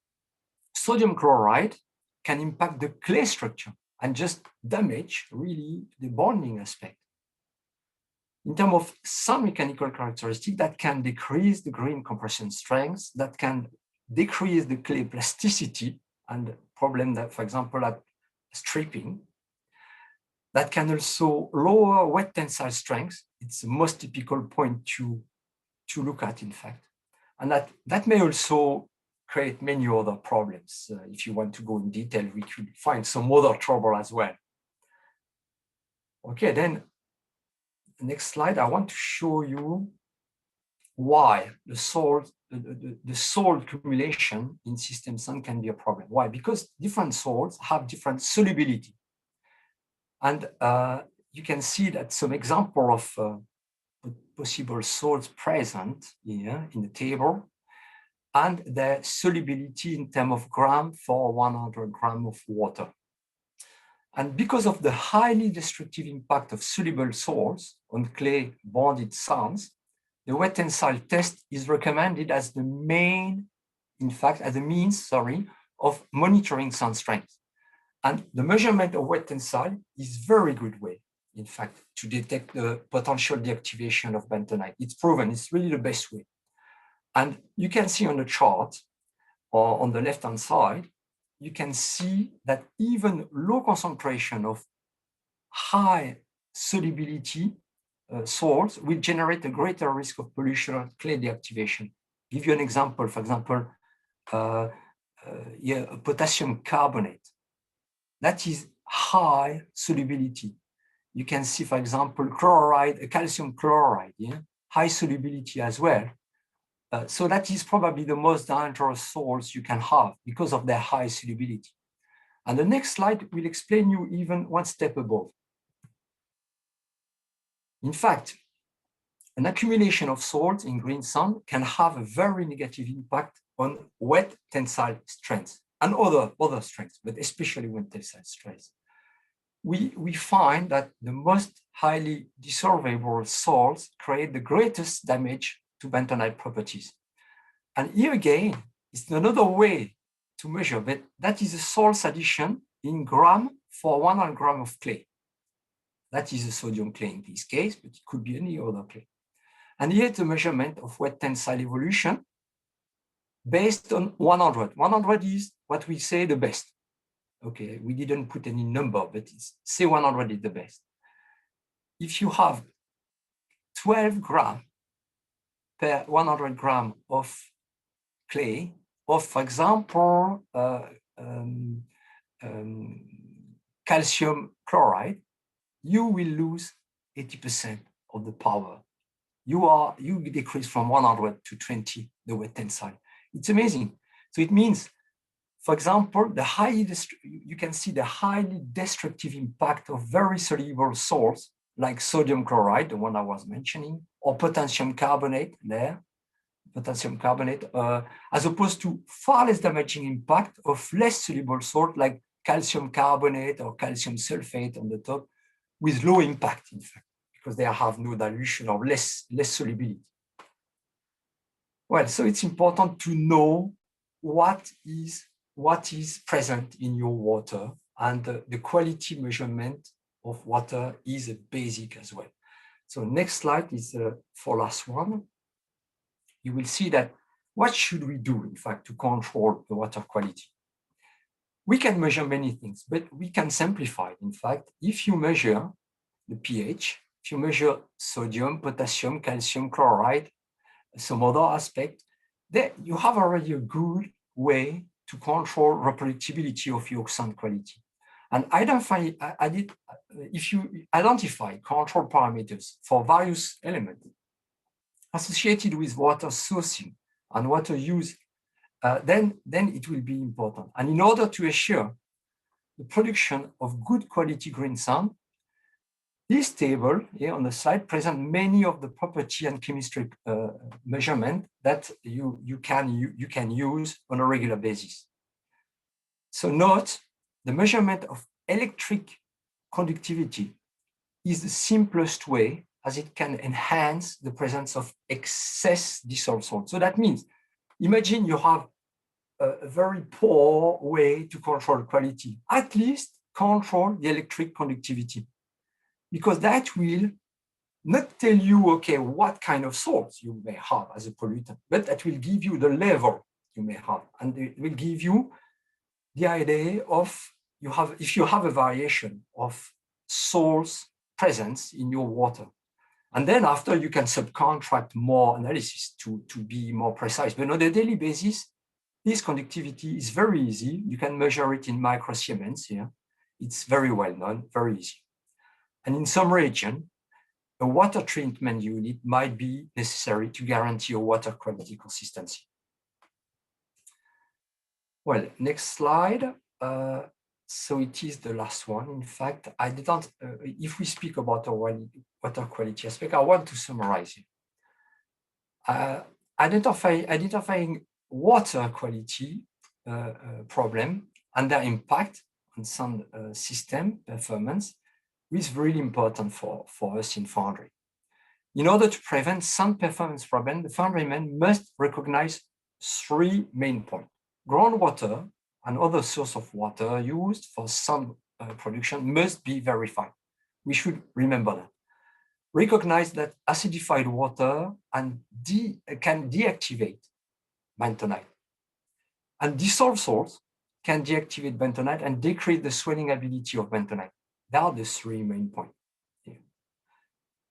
sodium chloride can impact the clay structure and just damage really the bonding aspect. In terms of some mechanical characteristics, that can decrease the grain compression strength, that can decrease the clay plasticity and problem that, for example, at stripping. That can also lower wet tensile strength. It's the most typical point to look at, in fact. And that may also create many other problems. If you want to go in detail, we could find some other trouble as well. Okay, then the next slide, I want to show you why the salt accumulation in system sand can be a problem. Why? Because different salts have different solubility. And you can see that some example of possible salts present here in the table, and their solubility in terms of gram for 100 grams of water. And because of the highly destructive impact of soluble salts on clay bonded sands, the wet tensile test is recommended as the means of monitoring sand strength. And the measurement of wet tensile is a very good way. in fact, to detect the potential deactivation of bentonite. It's proven, it's really the best way. And you can see on the chart, or on the left-hand side, you can see that even low concentration of high solubility salts will generate a greater risk of pollution or clay deactivation. Give you an example, for example, potassium carbonate. That is high solubility. You can see, for example, chloride, calcium chloride, high solubility as well. So that is probably the most dangerous salts you can have because of their high solubility. And the next slide will explain you even one step above. In fact, an accumulation of salts in green sand can have a very negative impact on wet tensile strength and other strengths, but especially when tensile strength. We find that the most highly dissolvable salts create the greatest damage to bentonite properties. And here again, it's another way to measure, but that is a salts addition in gram for 100 gram of clay. That is a sodium clay in this case, but it could be any other clay. And here the measurement of wet tensile evolution based on 100. 100 is what we say the best. Okay, we didn't put any number, but it's say 100 is the best. If you have 12 grams per 100 gram of clay, or for example, calcium chloride, you will lose 80% of the power. You decrease from 100 to 20 the wet tensile. It's amazing. So it means, for example, you can see the highly destructive impact of very soluble salts like sodium chloride, the one I was mentioning, or potassium carbonate there, as opposed to far less damaging impact of less soluble salt like calcium carbonate or calcium sulfate on the top, with low impact, in fact, because they have no dilution or less solubility. Well, so it's important to know what is present in your water, and the quality measurement of water is a basic as well. So next slide is for last one. You will see that what should we do, in fact, to control the water quality? We can measure many things, but we can simplify. In fact, if you measure the pH, if you measure sodium, potassium, calcium chloride, some other aspect, then you have already a good way to control reproducibility of your sand quality. And if you identify control parameters for various elements associated with water sourcing and water use, then it will be important. And in order to assure the production of good quality green sand, this table here on the slide presents many of the property and chemistry measurement that you can use on a regular basis. So note, the measurement of electric conductivity is the simplest way, as it can enhance the presence of excess dissolved salt. So that means, imagine you have a very poor way to control quality. At least control the electric conductivity, because that will not tell you, okay, what kind of salts you may have as a pollutant, but that will give you the level you may have. And it will give you the idea of, if you have a variation of salts presence in your water. And then after, you can subcontract more analysis to be more precise. But on a daily basis, this conductivity is very easy. You can measure it in microsiemens here. It's very well known, very easy. And in some region, a water treatment unit might be necessary to guarantee a water quality consistency. Well, next slide. So it is the last one. In fact, I didn't, if we speak about a water quality aspect, I want to summarize it. Identifying water quality problem and their impact on some system performance is really important for us in foundry. In order to prevent some performance problem, the foundryman must recognize 3 main points. Groundwater and other source of water used for sand production must be verified. we should remember that. Recognize that acidified water can deactivate bentonite. And dissolved salts can deactivate bentonite and decrease the swelling ability of bentonite. They are the three main points here.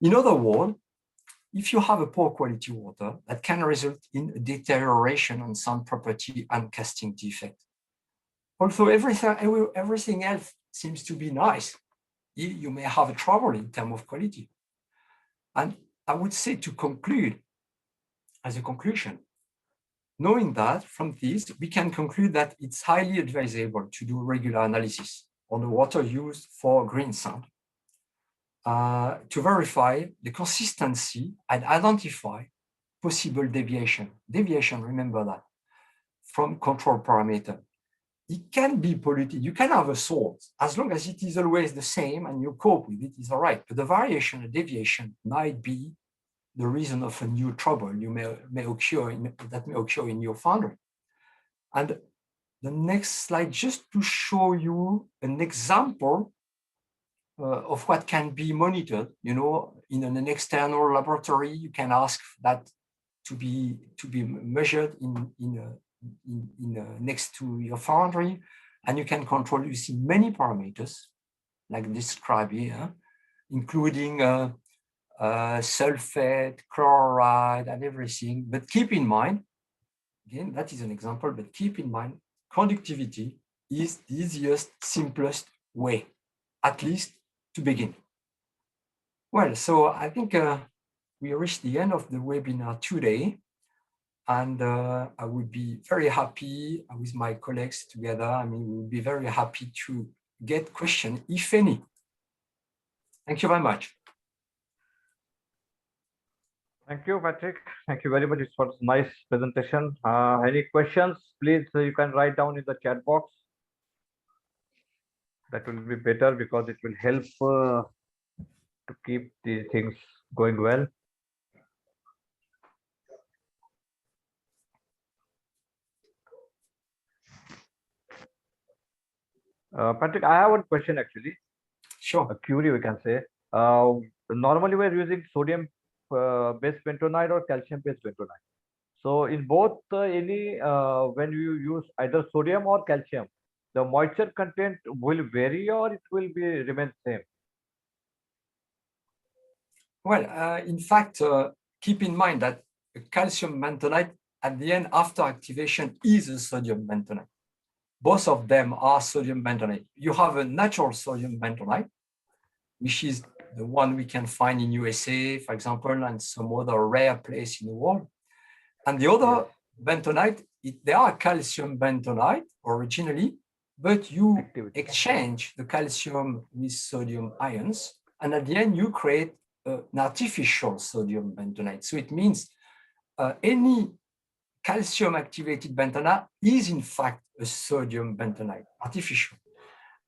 In other words, if you have a poor quality water, that can result in a deterioration on sound property and casting defect. Also, everything else seems to be nice. You may have a trouble in terms of quality. And I would say to conclude, as a conclusion, knowing that from this, we can conclude that it's highly advisable to do regular analysis on the water used for green sand to verify the consistency and identify possible deviation. Deviation, remember that, from control parameter. It can be polluted. You can have a salt as long as it is always the same and you cope with it is all right. But the variation, the deviation might be the reason of a new trouble that may occur in your foundry. And the next slide, just to show you an example of what can be monitored. You know, in an external laboratory, you can ask that to be measured next to your foundry, and you can control. You see many parameters like described here, including sulfate, chloride, and everything. But keep in mind, again, that is an example, but keep in mind, conductivity is the easiest, simplest way, at least to begin. Well, so I think we reached the end of the webinar today. And I would be very happy with my colleagues together. I mean, we would be very happy to get questions, if any. Thank you very much. Thank you, Patrick. Thank you very much. It was a nice presentation. Any questions, please, you can write down in the chat box. That will be better because it will help to keep these things going well. Patrick, I have one question actually. Sure. A query, we can say. Normally, we're using sodium based bentonite or calcium based bentonite. So, in both when you use either sodium or calcium, the moisture content will vary or it will remain same. Well, in fact, keep in mind that calcium bentonite at the end after activation is a sodium bentonite. Both of them are sodium bentonite. You have a natural sodium bentonite, which is the one we can find in USA, for example, and some other rare place in the world. And the other bentonite, they are calcium bentonite originally, but you exchange the calcium with sodium ions, and at the end you create an artificial sodium bentonite. So it means any calcium activated bentonite is in fact a sodium bentonite, artificial.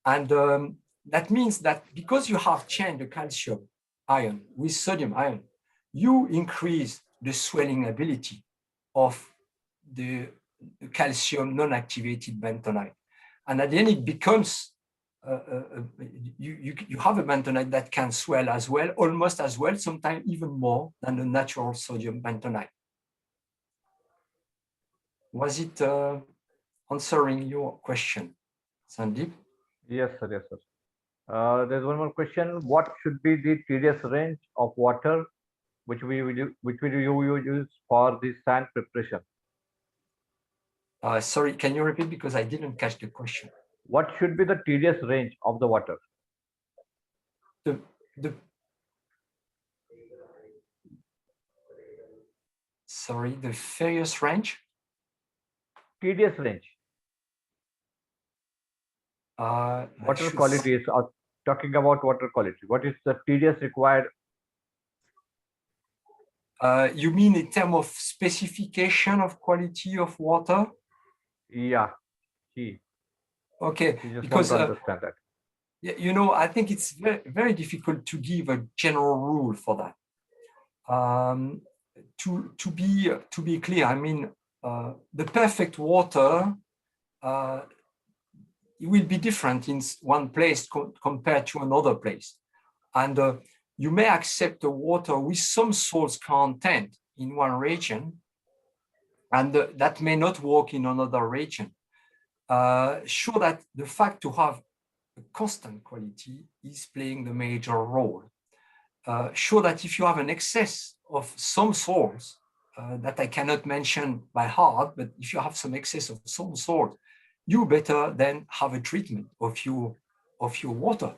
And that means that because you have changed the calcium ion with sodium ion, you increase the swelling ability of the calcium non-activated bentonite. And at the end, it becomes, you have a bentonite that can swell as well, almost as well, sometimes even more than the natural sodium bentonite. Was it answering your question, Sandeep? Yes, sir. Yes, sir. There's one more question. What should be the TDS range of water which you use for the sand preparation? Sorry, can you repeat because I didn't catch the question? What should be the TDS range of the water? Sorry, the various range? TDS range. Water quality is talking about water quality. What is the TDS required? You mean in terms of specification of quality of water? Yeah. Okay. You just because want to understand that. You know, I think it's very, very difficult to give a general rule for that. To be clear, I mean, the perfect water it will be different in one place compared to another place. And you may accept the water with some salts content in one region, and that may not work in another region. Show that the fact to have a constant quality is playing the major role. Show that if you have an excess of some salts that I cannot mention by heart, but if you have some excess of some salt, you better then have a treatment of your water.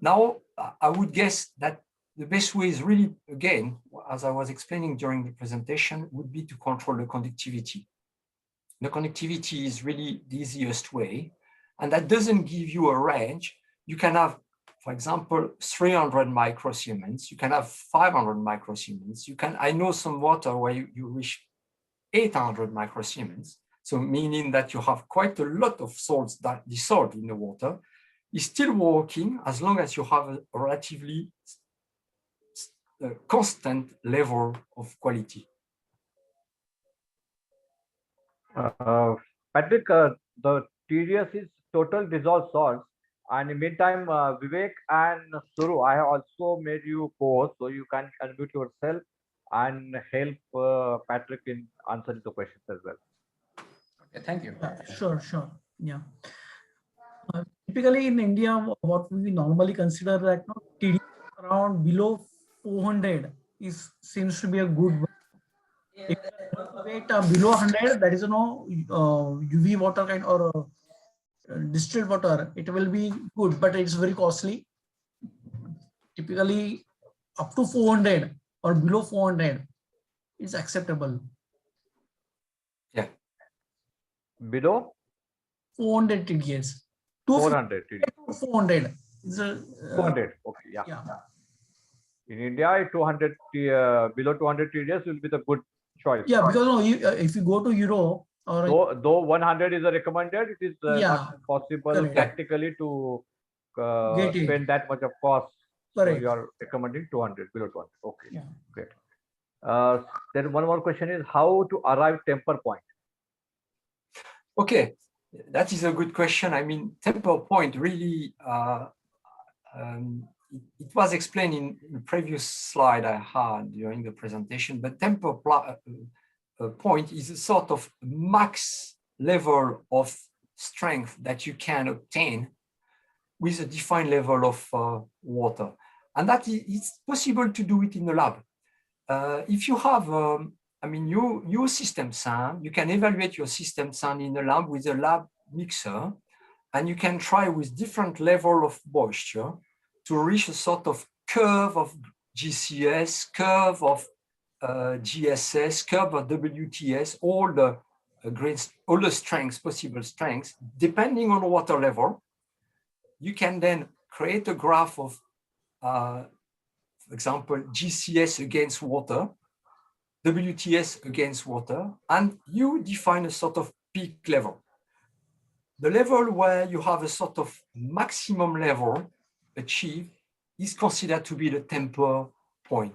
Now, I would guess that the best way is really, again, as I was explaining during the presentation, would be to control the conductivity. The conductivity is really the easiest way, and that doesn't give you a range. You can have, for example, 300 microsiemens, you can have 500 microsiemens, you can, I know some water where you reach 800 microsiemens, so meaning that you have quite a lot of salts that dissolved in the water, is still working as long as you have a relatively constant level of quality. Patrick, the TDS is total dissolved salts. And in the meantime, Vivek and Suru, I have also made you co-host, so you can unmute yourself and help Patrick in answering the questions as well. Okay, thank you. Sure. Yeah. Typically in India, what we normally consider that TDS around below 400 seems to be a good one. If below 100, that is UV water kind or distilled water, it will be good, but it's very costly. Typically up to 400 or below 400 is acceptable. Yeah. Below 400 TDS. 400 TDS. 400. 200. Okay. Yeah. In India, 200 below 200 TDS will be the good choice. Yeah, because if you go to Europe or though 100 is a recommended, it is not possible practically to spend that much of cost. So you are recommending 200, below 200. Okay, yeah. Great. Then one more question is how to arrive temper point. Okay, that is a good question. I mean, temper point really, it was explained in the previous slide I had during the presentation, but temper point is a sort of max level of strength that you can obtain with a defined level of water. And that it's possible to do it in the lab. If you have, your system sand, you can evaluate your system sand in the lab with a lab mixer, and you can try with different level of moisture to reach a sort of curve of GCS, curve of GSS, curve of WTS, all the grades, all the strengths, possible strengths, depending on water level. You can then create a graph of, for example, GCS against water, WTS against water, and you define a sort of peak level. The level where you have a sort of maximum level achieved is considered to be the temper point.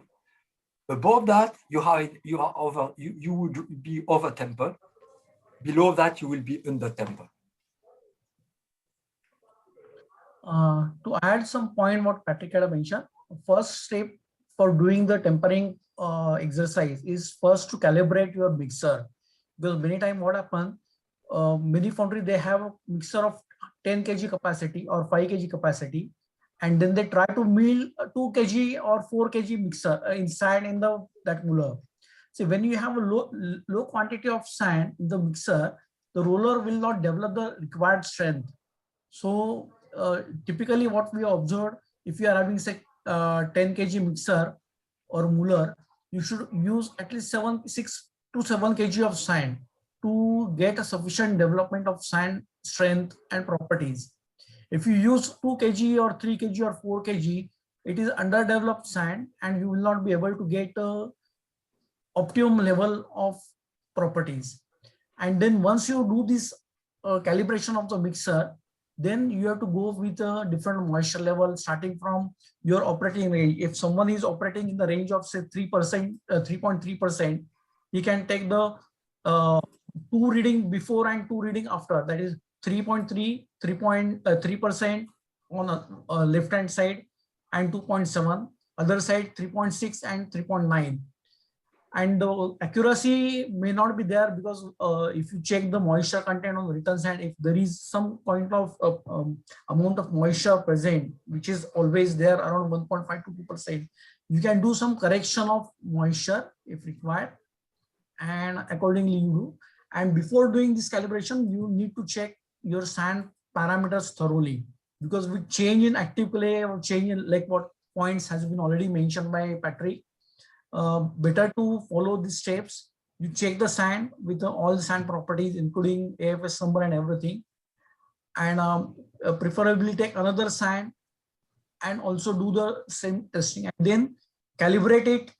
Above that, you would be over tempered. Below that, you will be under tempered. To add some point what Patrick had mentioned, first step for doing the tempering exercise is first to calibrate your mixer. Because many times what happens, many foundry they have a mixer of 10 kg capacity or 5 kg capacity, and then they try to mill a 2 kg or 4 kg mixer inside in that roller. So when you have a low quantity of sand in the mixer, the roller will not develop the required strength. So typically what we observe, if you are having say 10 kg mixer or muller, you should use at least 6 to 7 kg of sand to get a sufficient development of sand strength and properties. If you use 2 kg or 3 kg or 4 kg, it is underdeveloped sand and you will not be able to get a optimum level of properties. And then once you do this calibration of the mixer, then you have to go with a different moisture level starting from your operating range. If someone is operating in the range of say 3%, 3.3%, he can take the 2 reading before and 2 reading after. That is 3.3%, 3% on the left hand side and 2.7, other side 3.6 and 3.9. And the accuracy may not be there because if you check the moisture content on the written sand, if there is some point of amount of moisture present, which is always there around 1.5 to 2%, you can do some correction of moisture if required, and accordingly you do. And before doing this calibration, you need to check your sand parameters thoroughly, because with change in active clay or change in like what points has been already mentioned by Patrick, better to follow these steps. You check the sand with all the sand properties, including AFS number and everything, and preferably take another sand and also do the same testing, and then calibrate it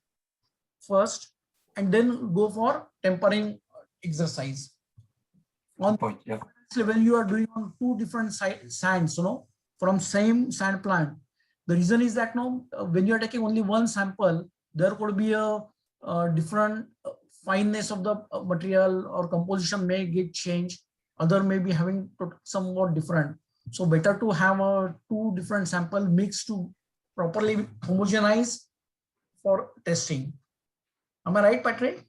first, and then go for tempering exercise. On Point, yeah. level, you are doing on two different sands, from same sand plant. The reason is that when you are taking only one sample, there could be a different fineness of the material, or composition may get changed. Other may be having somewhat different. So better to have two different sample mixed to properly homogenize for testing. Am I right, Patrick?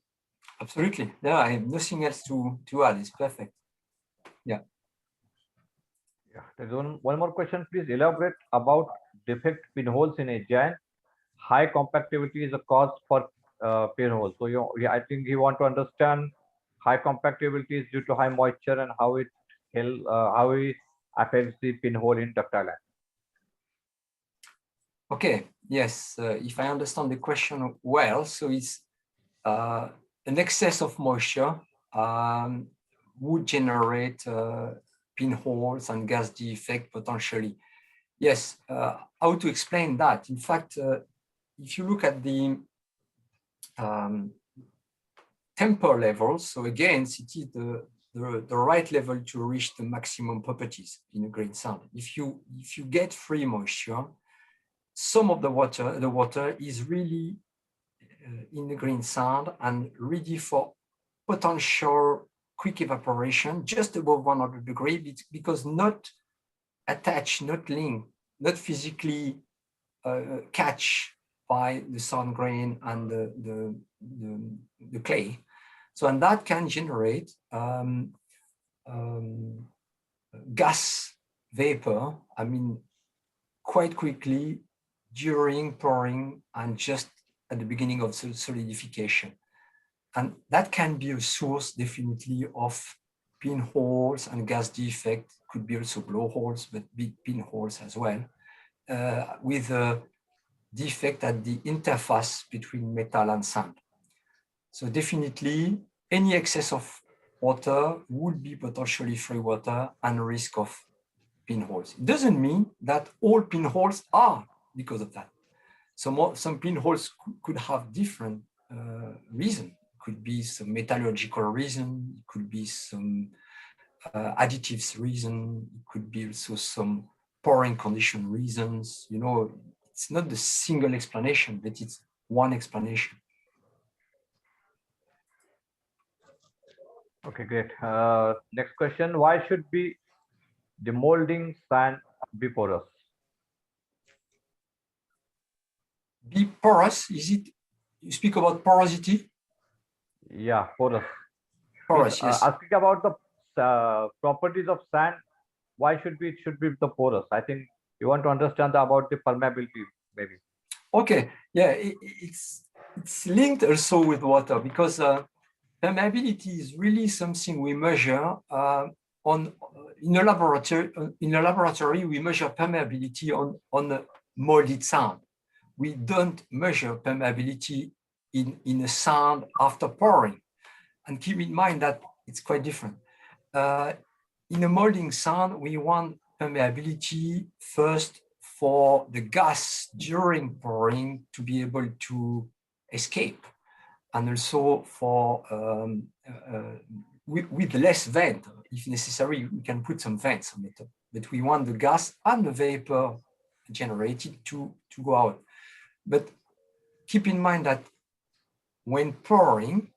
Absolutely. Yeah, I have nothing else to add. It's perfect. Yeah, there's one more question. Please elaborate about defect pinholes in a giant. High compactivity is a cause for pinholes. So I think you want to understand high compactivity is due to high moisture and how it affects the pinhole in ductile land. Okay. Yes. If I understand the question well, so it's an excess of moisture would generate pinholes and gas defect potentially. Yes. How to explain that? In fact, if you look at the temper level, so again, it is the right level to reach the maximum properties in a grain sand. If you get free moisture, some of the water is really in the grain sand and ready for potential quick evaporation just above 100 degrees, because not attached, not linked, not physically catch by the sand grain and the clay. So, and that can generate gas vapor, I mean, quite quickly during pouring and just at the beginning of solidification. And that can be a source definitely of pinholes and gas defect. Could be also blowholes, but big pinholes as well, with a defect at the interface between metal and sand. So definitely any excess of water would be potentially free water and risk of pinholes. It doesn't mean that all pinholes are because of that. Some pinholes could have different reasons. Could be some metallurgical reason, it could be some additives reason, it could be also some pouring condition reasons. It's not the single explanation, but it's one explanation. Okay, great. Next question: why should the moulding sand be porous? Be porous? Is it? You speak about porosity? Yeah, porous. Porous, yes. Asking about the properties of sand, why should it should be the porous? I think you want to understand about the permeability, maybe. Okay. Yeah, it's linked also with water, because permeability is really something we measure in a laboratory. In a laboratory, we measure permeability on a molded sand. We don't measure permeability in a sand after pouring. And keep in mind that it's quite different. In a molding sand, we want permeability first for the gas during pouring to be able to escape, and also for with less vent. If necessary, we can put some vents on it, but we want the gas and the vapor generated to go out. But keep in mind that when pouring,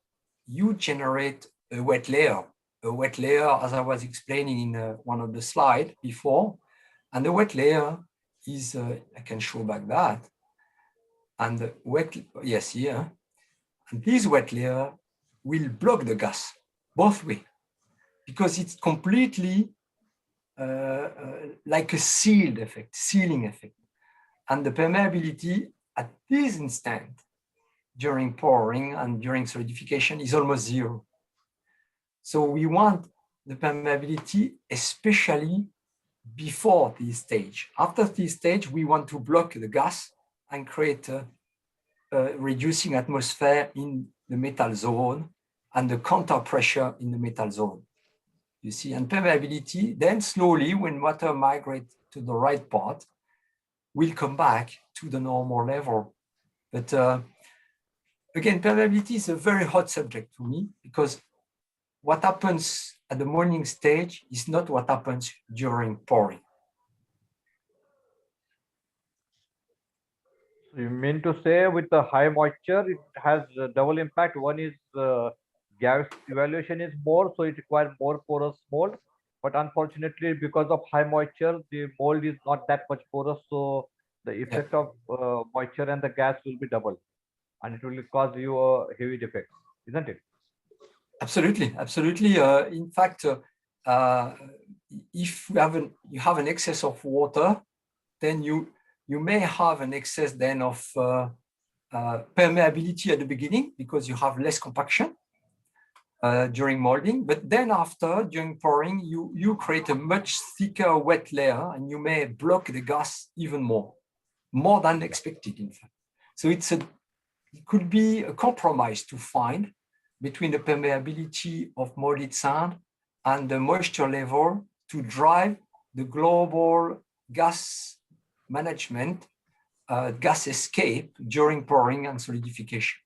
you generate a wet layer. A wet layer, as I was explaining in one of the slides before, and the wet layer is, I can show back that, and the wet, yes, here, and this wet layer will block the gas both ways because it's completely like a sealing effect. And the permeability at this instant during pouring and during solidification is almost zero. So we want the permeability, especially before this stage. After this stage, we want to block the gas and create a reducing atmosphere in the metal zone and the counter pressure in the metal zone. You see, and permeability, then slowly when water migrates to the right part, will come back to the normal level. But again, permeability is a very hot subject to me because what happens at the moulding stage is not what happens during pouring. You mean to say with the high moisture, it has a double impact. One is gas evaluation is more, so it requires more porous mold. But unfortunately, because of high moisture, the mold is not that much porous, so the effect of moisture and the gas will be double, and it will cause you a heavy defect, isn't it? Absolutely, absolutely. In fact, if you have an excess of water, then you may have an excess then of permeability at the beginning because you have less compaction during molding. But then after, during pouring, you create a much thicker wet layer and you may block the gas even more than expected, in fact. So it could be a compromise to find between the permeability of molded sand and the moisture level to drive the global gas management, gas escape during pouring and solidification.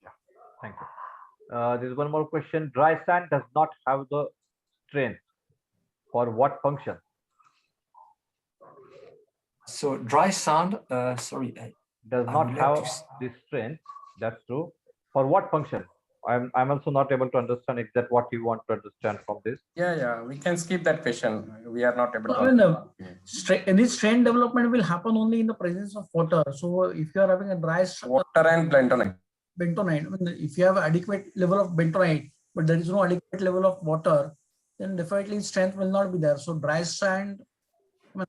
Yeah, thank you. There's one more question. Dry sand does not have the strength. For what function? So dry sand, sorry, does not have this strength. That's true. For what function? I'm also not able to understand exactly what you want to understand from this. Yeah, we can skip that question. We are not able to. I mean, this strain development will happen only in the presence of water. So if you are having a dry water and bentonite. Bentonite, I mean, if you have adequate level of bentonite, but there is no adequate level of water, then definitely strength will not be there. So dry sand, I mean,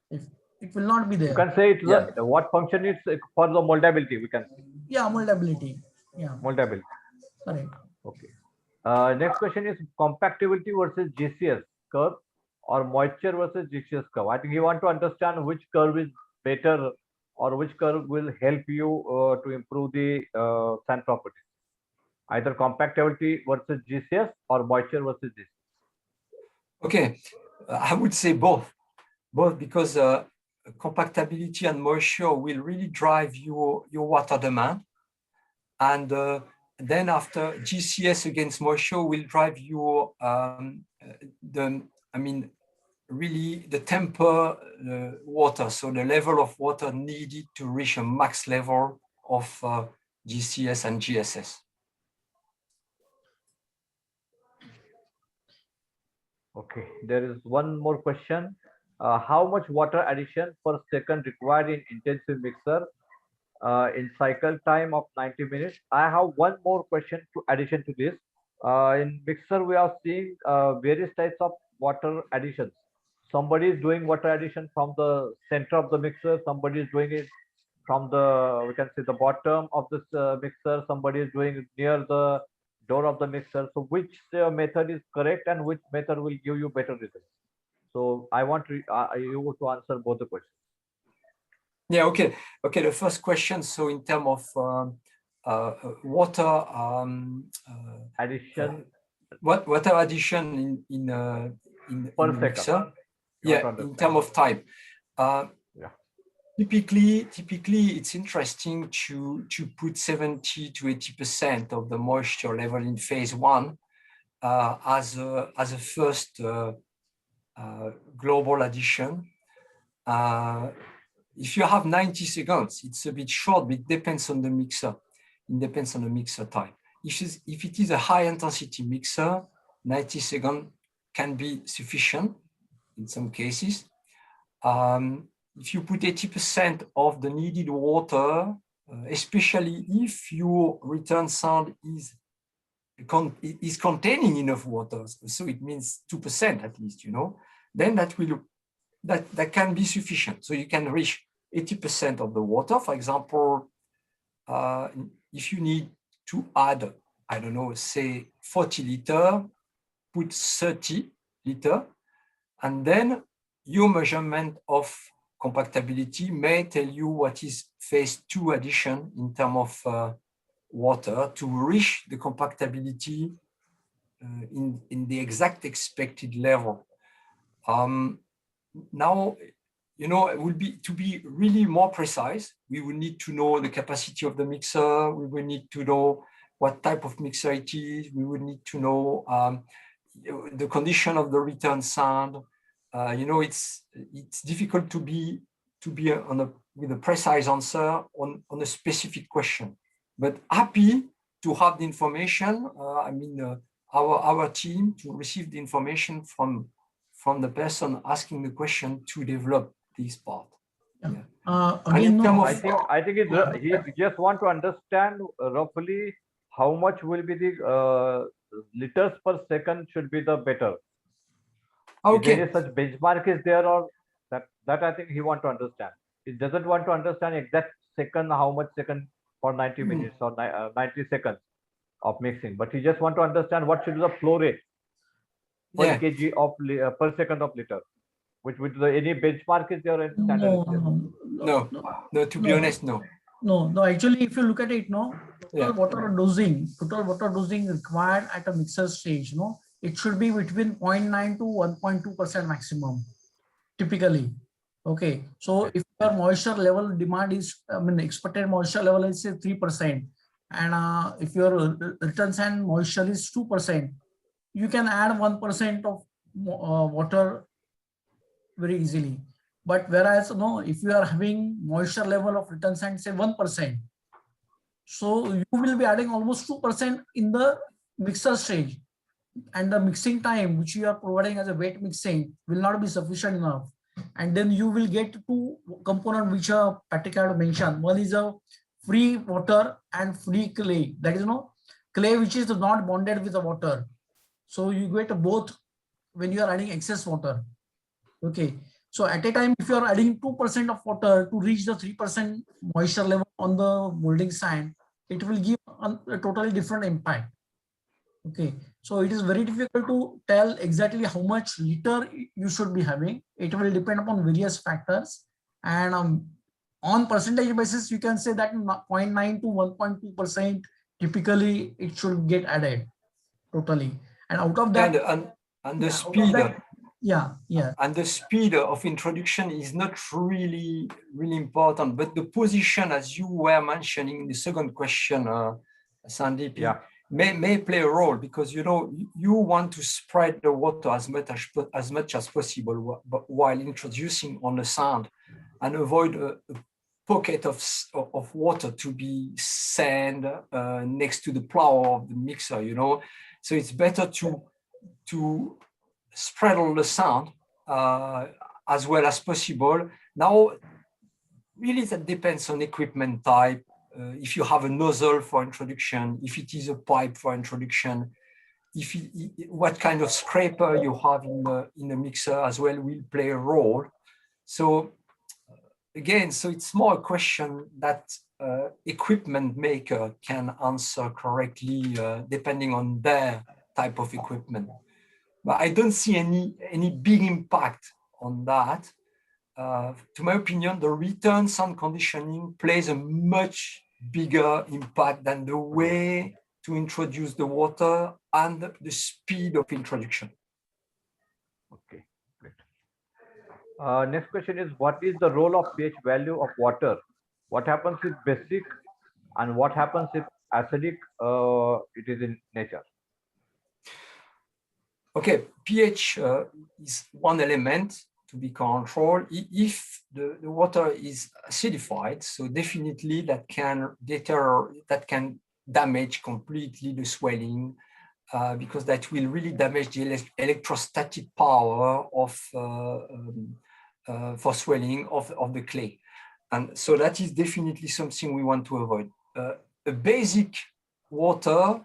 if it will not be there. You can say it's what function is for the moldability. We can say. Yeah, moldability. Yeah. Moldability. Correct. Okay. Next question is compactability versus Gcs curve or moisture versus Gcs curve. I think you want to understand which curve is better or which curve will help you to improve the sand properties. Either compactability versus Gcs or moisture versus Gcs. Okay, I would say both because compactability and moisture will really drive your water demand, and then after GCS against moisture will drive your really the temper water, so the level of water needed to reach a max level of GCS and GSS. Okay, there is one more question. How much water addition per second required in intensive mixer in cycle time of 90 minutes? I have one more question to addition to this. In mixer, we are seeing various types of water additions. Somebody is doing water addition from the center of the mixer. Somebody is doing it from the, we can say, the bottom of this mixer. Somebody is doing it near the door of the mixer. So which method is correct and which method will give you better results? So I want you to answer both the questions. Yeah, okay. The first question. So in terms of water addition, water addition in per in mixer, second. Yeah, in terms of time. Typically, it's interesting to put 70 to 80% of the moisture level in phase one as a first global addition. If you have 90 seconds, it's a bit short, but it depends on the mixer. It depends on the mixer type. If it is a high intensity mixer, 90 seconds can be sufficient in some cases. if you put 80% of the needed water, especially if your return sand is containing enough water, so it means 2% at least, then that can be sufficient. So you can reach 80% of the water. For example, if you need to add, I don't know, say 40 liter, put 30 liter, and then your measurement of compactability may tell you what is phase 2 addition in terms of water to reach the compactability in the exact expected level. Now, it will be to be really more precise. We will need to know the capacity of the mixer. We will need to know what type of mixer it is. We will need to know the condition of the return sand. It's difficult to be with a precise answer on a specific question, but happy to have the information. Our team to receive the information from the person asking the question to develop this part. Yeah. Again, no, I think he just want to understand roughly how much will be the liters per second should be the better. Okay. If there is such benchmark is there, or that I think he want to understand. He doesn't want to understand exact second, how much second for 90 minutes or 90 seconds of mixing, but he just want to understand what should be the flow rate per kg of per second of liter, which with any benchmark is there in standard? No, to be honest, no. No, actually, if you look at it, total water dosing required at a mixer stage, it should be between 0.9 to 1.2% maximum, typically. Okay, so if your moisture level demand is, expected moisture level is say 3%, and if your return sand moisture is 2%, you can add 1% of water very easily. But whereas, if you are having moisture level of return sand, say 1%, so you will be adding almost 2% in the mixer stage, and the mixing time which you are providing as a wet mixing will not be sufficient enough. And then you will get two components which are particular mentioned. One is a free water and free clay. That is clay which is not bonded with the water. So you get both when you are adding excess water. Okay. So at a time, if you are adding 2% of water to reach the 3% moisture level on the molding sand, it will give a totally different impact. Okay. So it is very difficult to tell exactly how much liter you should be having. It will depend upon various factors. And on percentage basis, you can say that 0.9 to 1.2% typically it should get added totally. And out of that, and the speed. And the speed of introduction is not really important, but the position, as you were mentioning in the second question, Sandeep, may play a role, because you want to spread the water as much as possible while introducing on the sand, and avoid a pocket of water to be sand next to the plow of the mixer. So it's better to spread all the sand as well as possible. Now, really, that depends on equipment type. If you have a nozzle for introduction, if it is a pipe for introduction, what kind of scraper you have in the mixer as well will play a role. So again, it's more a question that equipment maker can answer correctly depending on their type of equipment. But I don't see any big impact on that. To my opinion, the return sand conditioning plays a much bigger impact than the way to introduce the water and the speed of introduction. Okay, great. Next question is, what is the role of pH value of water? What happens with basic, and what happens if acidic it is in nature? Okay, pH is one element to be controlled. If the water is acidified, so definitely that can damage completely the swelling, because that will really damage the electrostatic power of for swelling of the clay. And so that is definitely something we want to avoid. A basic water,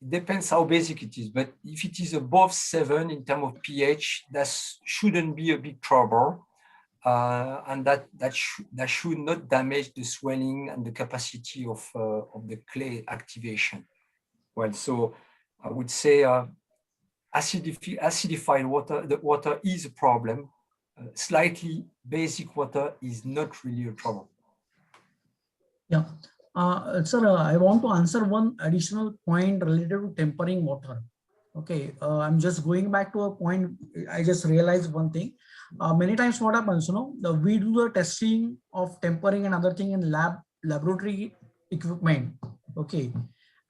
depends how basic it is, but if it is above 7 in terms of pH, that shouldn't be a big trouble. And that should not damage the swelling and the capacity of the clay activation. Well, so I would say acidified water, the water is a problem. Slightly basic water is not really a problem. Yeah. Sir, I want to answer one additional point related to tempering water. Okay, I'm just going back to a point. I just realized one thing. Many times what happens, we do the testing of tempering and other thing in laboratory equipment. Okay,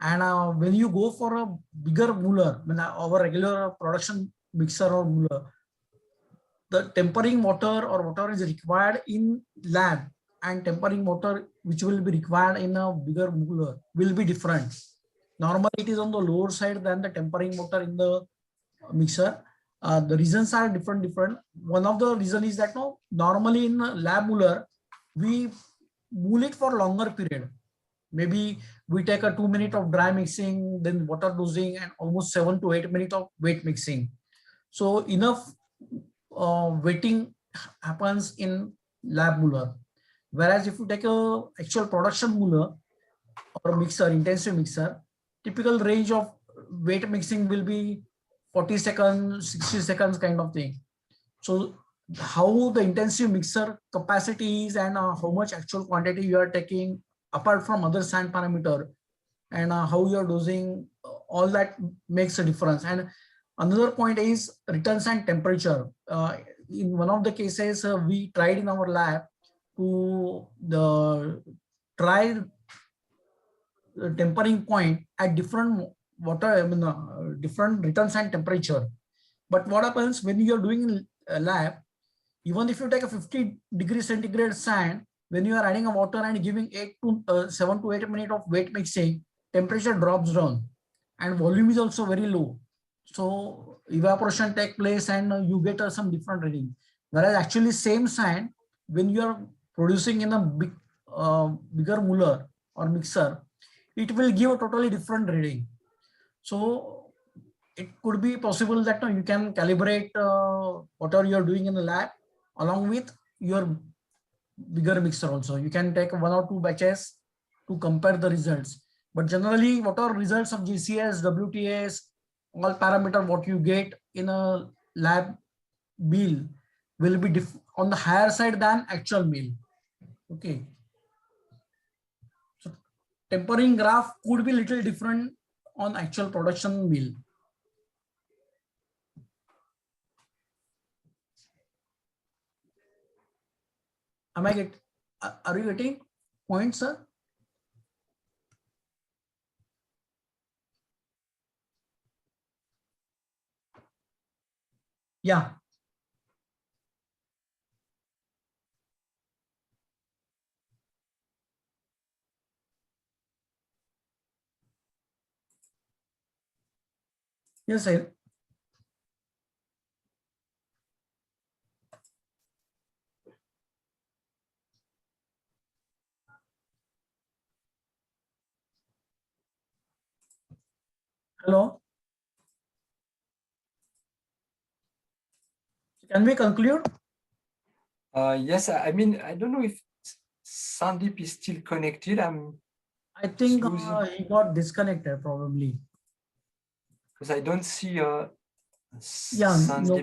and when you go for a bigger Mueller, our regular production mixer or Mueller, the tempering water or whatever is required in lab and tempering water which will be required in a bigger Mueller will be different. Normally it is on the lower side than the tempering water in the mixer. The reasons are different. One of the reason is that normally in lab Mueller, we mull it for longer period. Maybe we take a 2 minute of dry mixing, then water dosing, and almost 7 to 8 minutes of wet mixing. So enough wetting happens in lab Mueller. Whereas if you take a actual production Mueller or mixer, intensive mixer, typical range of wet mixing will be 40 seconds, 60 seconds kind of thing. So how the intensive mixer capacity is and how much actual quantity you are taking apart from other sand parameter and how you are dosing, all that makes a difference. And another point is return sand temperature. In one of the cases, we tried in our lab to try the tempering point at different water, different return sand temperature. But what happens when you are doing in a lab, even if you take a 50 degrees centigrade sand, when you are adding a water and giving 7 to 8 minutes of wet mixing, temperature drops down and volume is also very low. So evaporation takes place and you get some different reading. Whereas actually same sand, when you are producing in a bigger Mueller or mixer, it will give a totally different reading. So it could be possible that you can calibrate whatever you are doing in the lab along with your bigger mixer also. You can take 1 or 2 batches to compare the results. But generally, whatever results of GCS, WTS, all parameter what you get in a lab meal will be on the higher side than actual meal. Okay. So tempering graph could be little different on actual production meal. Are you getting points, sir? Yeah. Yes, sir. Hello. Can we conclude? Yes, I mean, I don't know if Sandeep is still connected. I think he got disconnected probably. Because I don't see no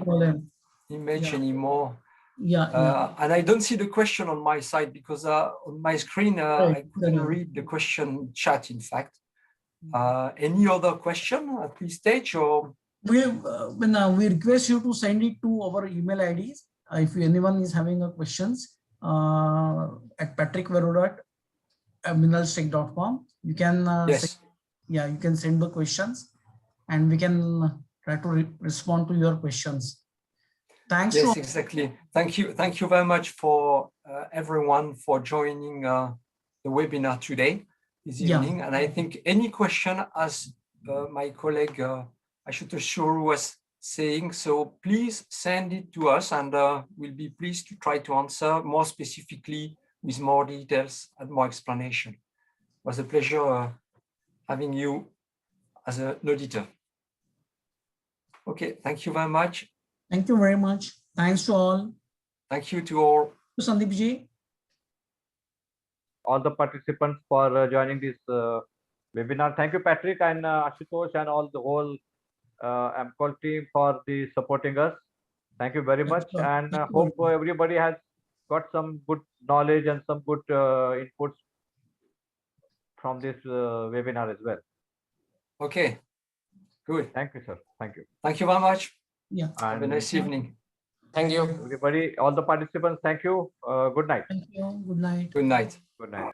problem. Image anymore. Yeah. And I don't see the question on my side because on my screen I couldn't read the question chat. In fact, any other question at this stage, or we request you to send it to our email IDs if anyone is having a questions at patrick.verdot@mineralstech.com. You can yes. you can send the questions and we can try to respond to your questions. Thanks. Yes, exactly. Thank you very much for everyone for joining the webinar today, this evening. And I think any question, as my colleague, I should assure, was saying. So please send it to us, and we'll be pleased to try to answer more specifically with more details and more explanation. It was a pleasure having you as an auditor. Okay, thank you very much. Thank you very much. Thanks to all. Thank you to all. Sandeep ji. All the participants for joining this webinar. Thank you, Patrick and Ashutosh and all the whole AMKOL team for the supporting us. Thank you very much, sir. and Thank you hope very much. everybody has got some good knowledge and some good inputs from this webinar as well. Okay, good. Thank you, sir. Thank you. Thank you very much. Yeah. Have a And nice evening. Thank you. everybody, all the participants, thank you. Good night. Thank you. Good night. Good night. Good night.